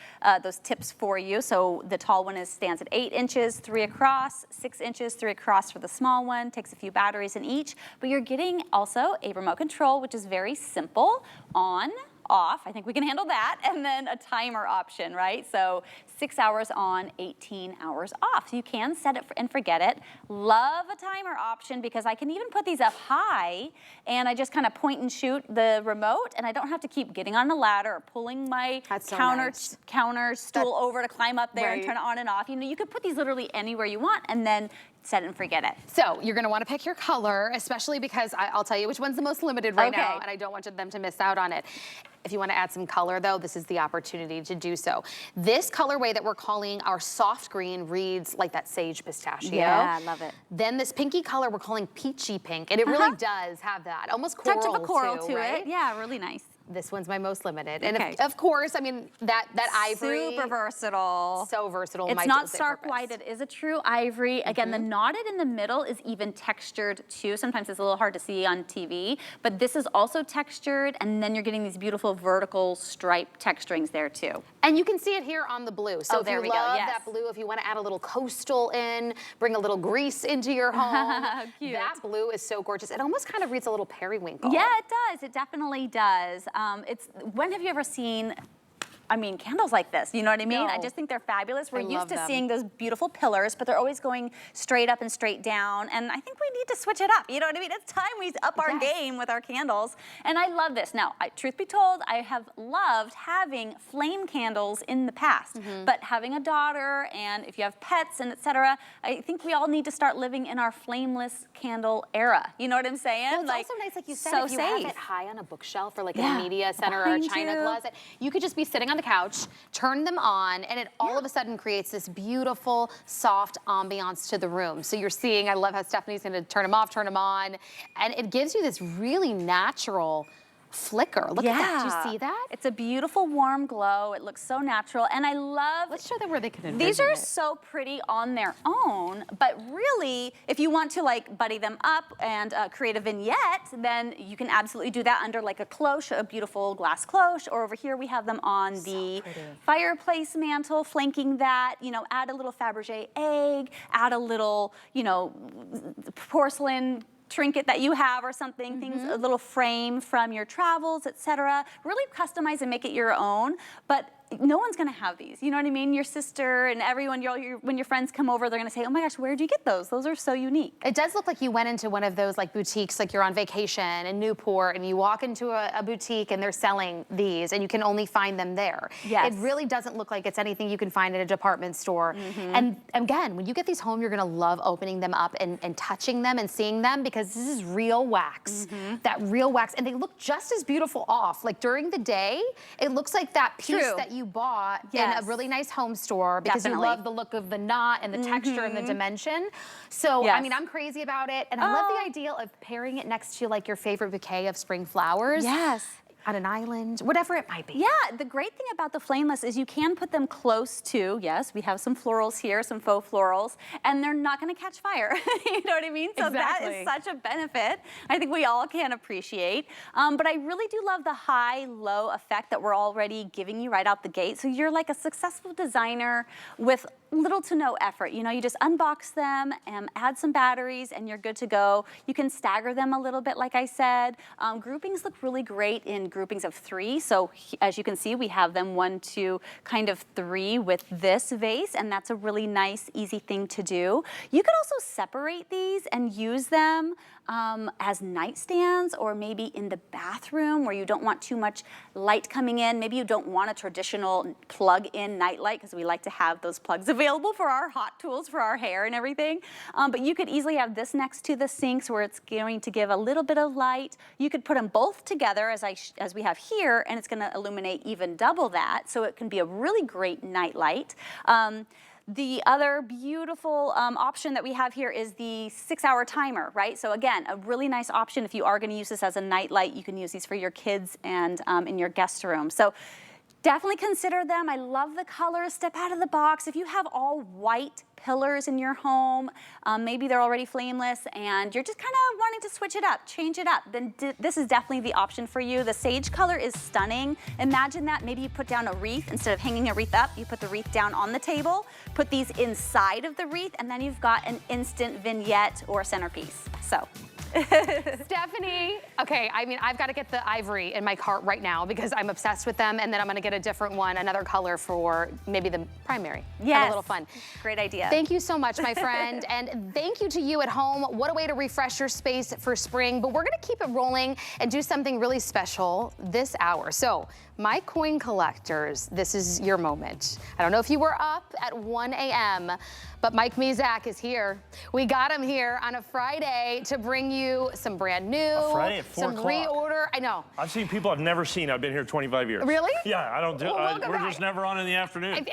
those tips for you. So the tall one stands at 8 inches, 3 across, 6 inches, 3 across for the small one, takes a few batteries in each, but you're getting also a remote control, which is very simple, on, off, I think we can handle that, and then a timer option, right? So 6 hours on, 18 hours off. So you can set it and forget it. Love a timer option because I can even put these up high and I just kind of point and shoot the remote, and I don't have to keep getting on the ladder or pulling my counter stool over to climb up there and turn it on and off. You know, you could put these literally anywhere you want and then set it and forget it. So you're gonna wanna pick your color, especially because I'll tell you which one's the most limited right now, and I don't want them to miss out on it. If you wanna add some color though, this is the opportunity to do so. This colorway that we're calling our soft green reads like that sage pistachio. Yeah, I love it. Then this pinky color we're calling peachy pink, and it really does have that, almost coral touch of a coral too, to right? it. Yeah, really nice. This one's my most limited. And of course, I mean, that ivory. Super versatile. So versatile. It's not stark white, it is a true ivory. Again, the knotted in the middle is even textured too. Sometimes it's a little hard to see on TV, but this is also textured, and then you're getting these beautiful vertical stripe texturings there too. And you can see it here on the blue. So if there you we go, love yes. that blue, if you want to add a little coastal in, bring a little grease into your home, that blue is so gorgeous. It almost kind of reads a little periwinkle. Yeah, it does. It definitely does. When have you ever seen, I mean, candles like this, you know what I mean? No. I just think they're fabulous. We're used to them. seeing those beautiful pillars, but they're always going straight up and straight down, and I think we need to switch it up, you know what I mean? It's time we up our game with our candles, and I love this. Now, truth be told, I have loved having flame candles in the past, but having a daughter, and if you have pets and etc., I think we all need to start living in our flameless candle era, you know what I'm saying? Well, it's also nice, like you said, so if you safe. have it high on a bookshelf or like in a media center or a china closet, you could just be sitting on the couch, turn them on, and it all of a sudden creates this beautiful, soft ambiance to the room. So you're seeing, I love how Stephanie's gonna turn them off, turn them on, and it gives you this really natural flicker. Look at that, do you see that? It's a beautiful warm glow. It looks so natural, and I love. Let's show them where they can envision These are it. so pretty on their own, but really, if you want to like buddy them up and create a vignette, then you can absolutely do that under like a cloche, a beautiful glass cloche, or over here we have them on the fireplace mantle, flanking that, you know, add a little Fabergé egg, add a little, you know, porcelain trinket that you have or something, a little frame from your travels, etc. Really customize and make it your own, but no one's gonna have these, you know what I mean? Your sister and everyone, when your friends come over, they're gonna say, oh my gosh, where'd you get those? Those are so unique. It does look like you went into one of those like boutiques, like you're on vacation in Newport and you walk into a boutique and they're selling these and you can only find them there. Yes. It really doesn't look like it's anything you can find in a department store. And again, when you get these home, you're gonna love opening them up and touching them and seeing them because this is real wax, that real wax. And they look just as beautiful off. Like during the day, it looks like that piece that you bought in a really nice home store because you love the look of the knot and the texture and the dimension. So, I mean, I'm crazy about it. And I love the idea of pairing it next to like your favorite bouquet of spring flowers. Yes. On an island, whatever it might be. Yeah, the great thing about the Flameless is you can put them close to, yes, we have some florals here, some faux florals, and they're not gonna catch fire, you know what I mean? So that is such a benefit I think we all can appreciate. But I really do love the high-low effect that we're already giving you right out the gate. So you're like a successful designer with little to no effort. You know, you just unbox them and add some batteries and you're good to go. You can stagger them a little bit, like I said. Groupings look really great in groupings of 3. So as you can see, we have them 1, 2, kind of 3 with this vase, and that's a really nice, easy thing to do. You could also separate these and use them as nightstands, or maybe in the bathroom where you don't want too much light coming in. Maybe you don't want a traditional plug-in night light, because we like to have those plugs available for our hot tools for our hair and everything. But you could easily have this next to the sinks where it's going to give a little bit of light. You could put them both together as we have here, and it's going to illuminate even double that, so it can be a really great night light. The other beautiful option that we have here is the 6-hour timer, right? So again, a really nice option if you are going to use this as a night light. You can use these for your kids and in your guest room. So definitely consider them. I love the colors. Step out of the box. If you have all white pillars in your home, maybe they're already flameless, and you're just kind of wanting to switch it up, change it up, then this is definitely the option for you. The sage color is stunning. Imagine that. Maybe you put down a wreath. Instead of hanging a wreath up, you put the wreath down on the table, put these inside of the wreath, and then you've got an instant vignette or centerpiece. So. Stephanie, okay, I mean, I've got to get the ivory in my cart right now because I'm obsessed with them, and then I'm going to get a different one, another color for maybe the primary. Yes. Have a little fun. Great idea. Thank you so much, my friend, and thank you to you at home. What a way to refresh your space for spring, but we're going to keep it rolling and do something really special this hour. So, my coin collectors, this is your moment. I don't know if you were up at 1 a.m., but Mike Mizak is here. We got him here on a Friday to bring you some brand new, A Friday at 4 some o'clock. reorder. I know. I've seen people I've never seen. I've been here 25 years. Really? Yeah, I don't do. Well, welcome we're back. just never on in the afternoon.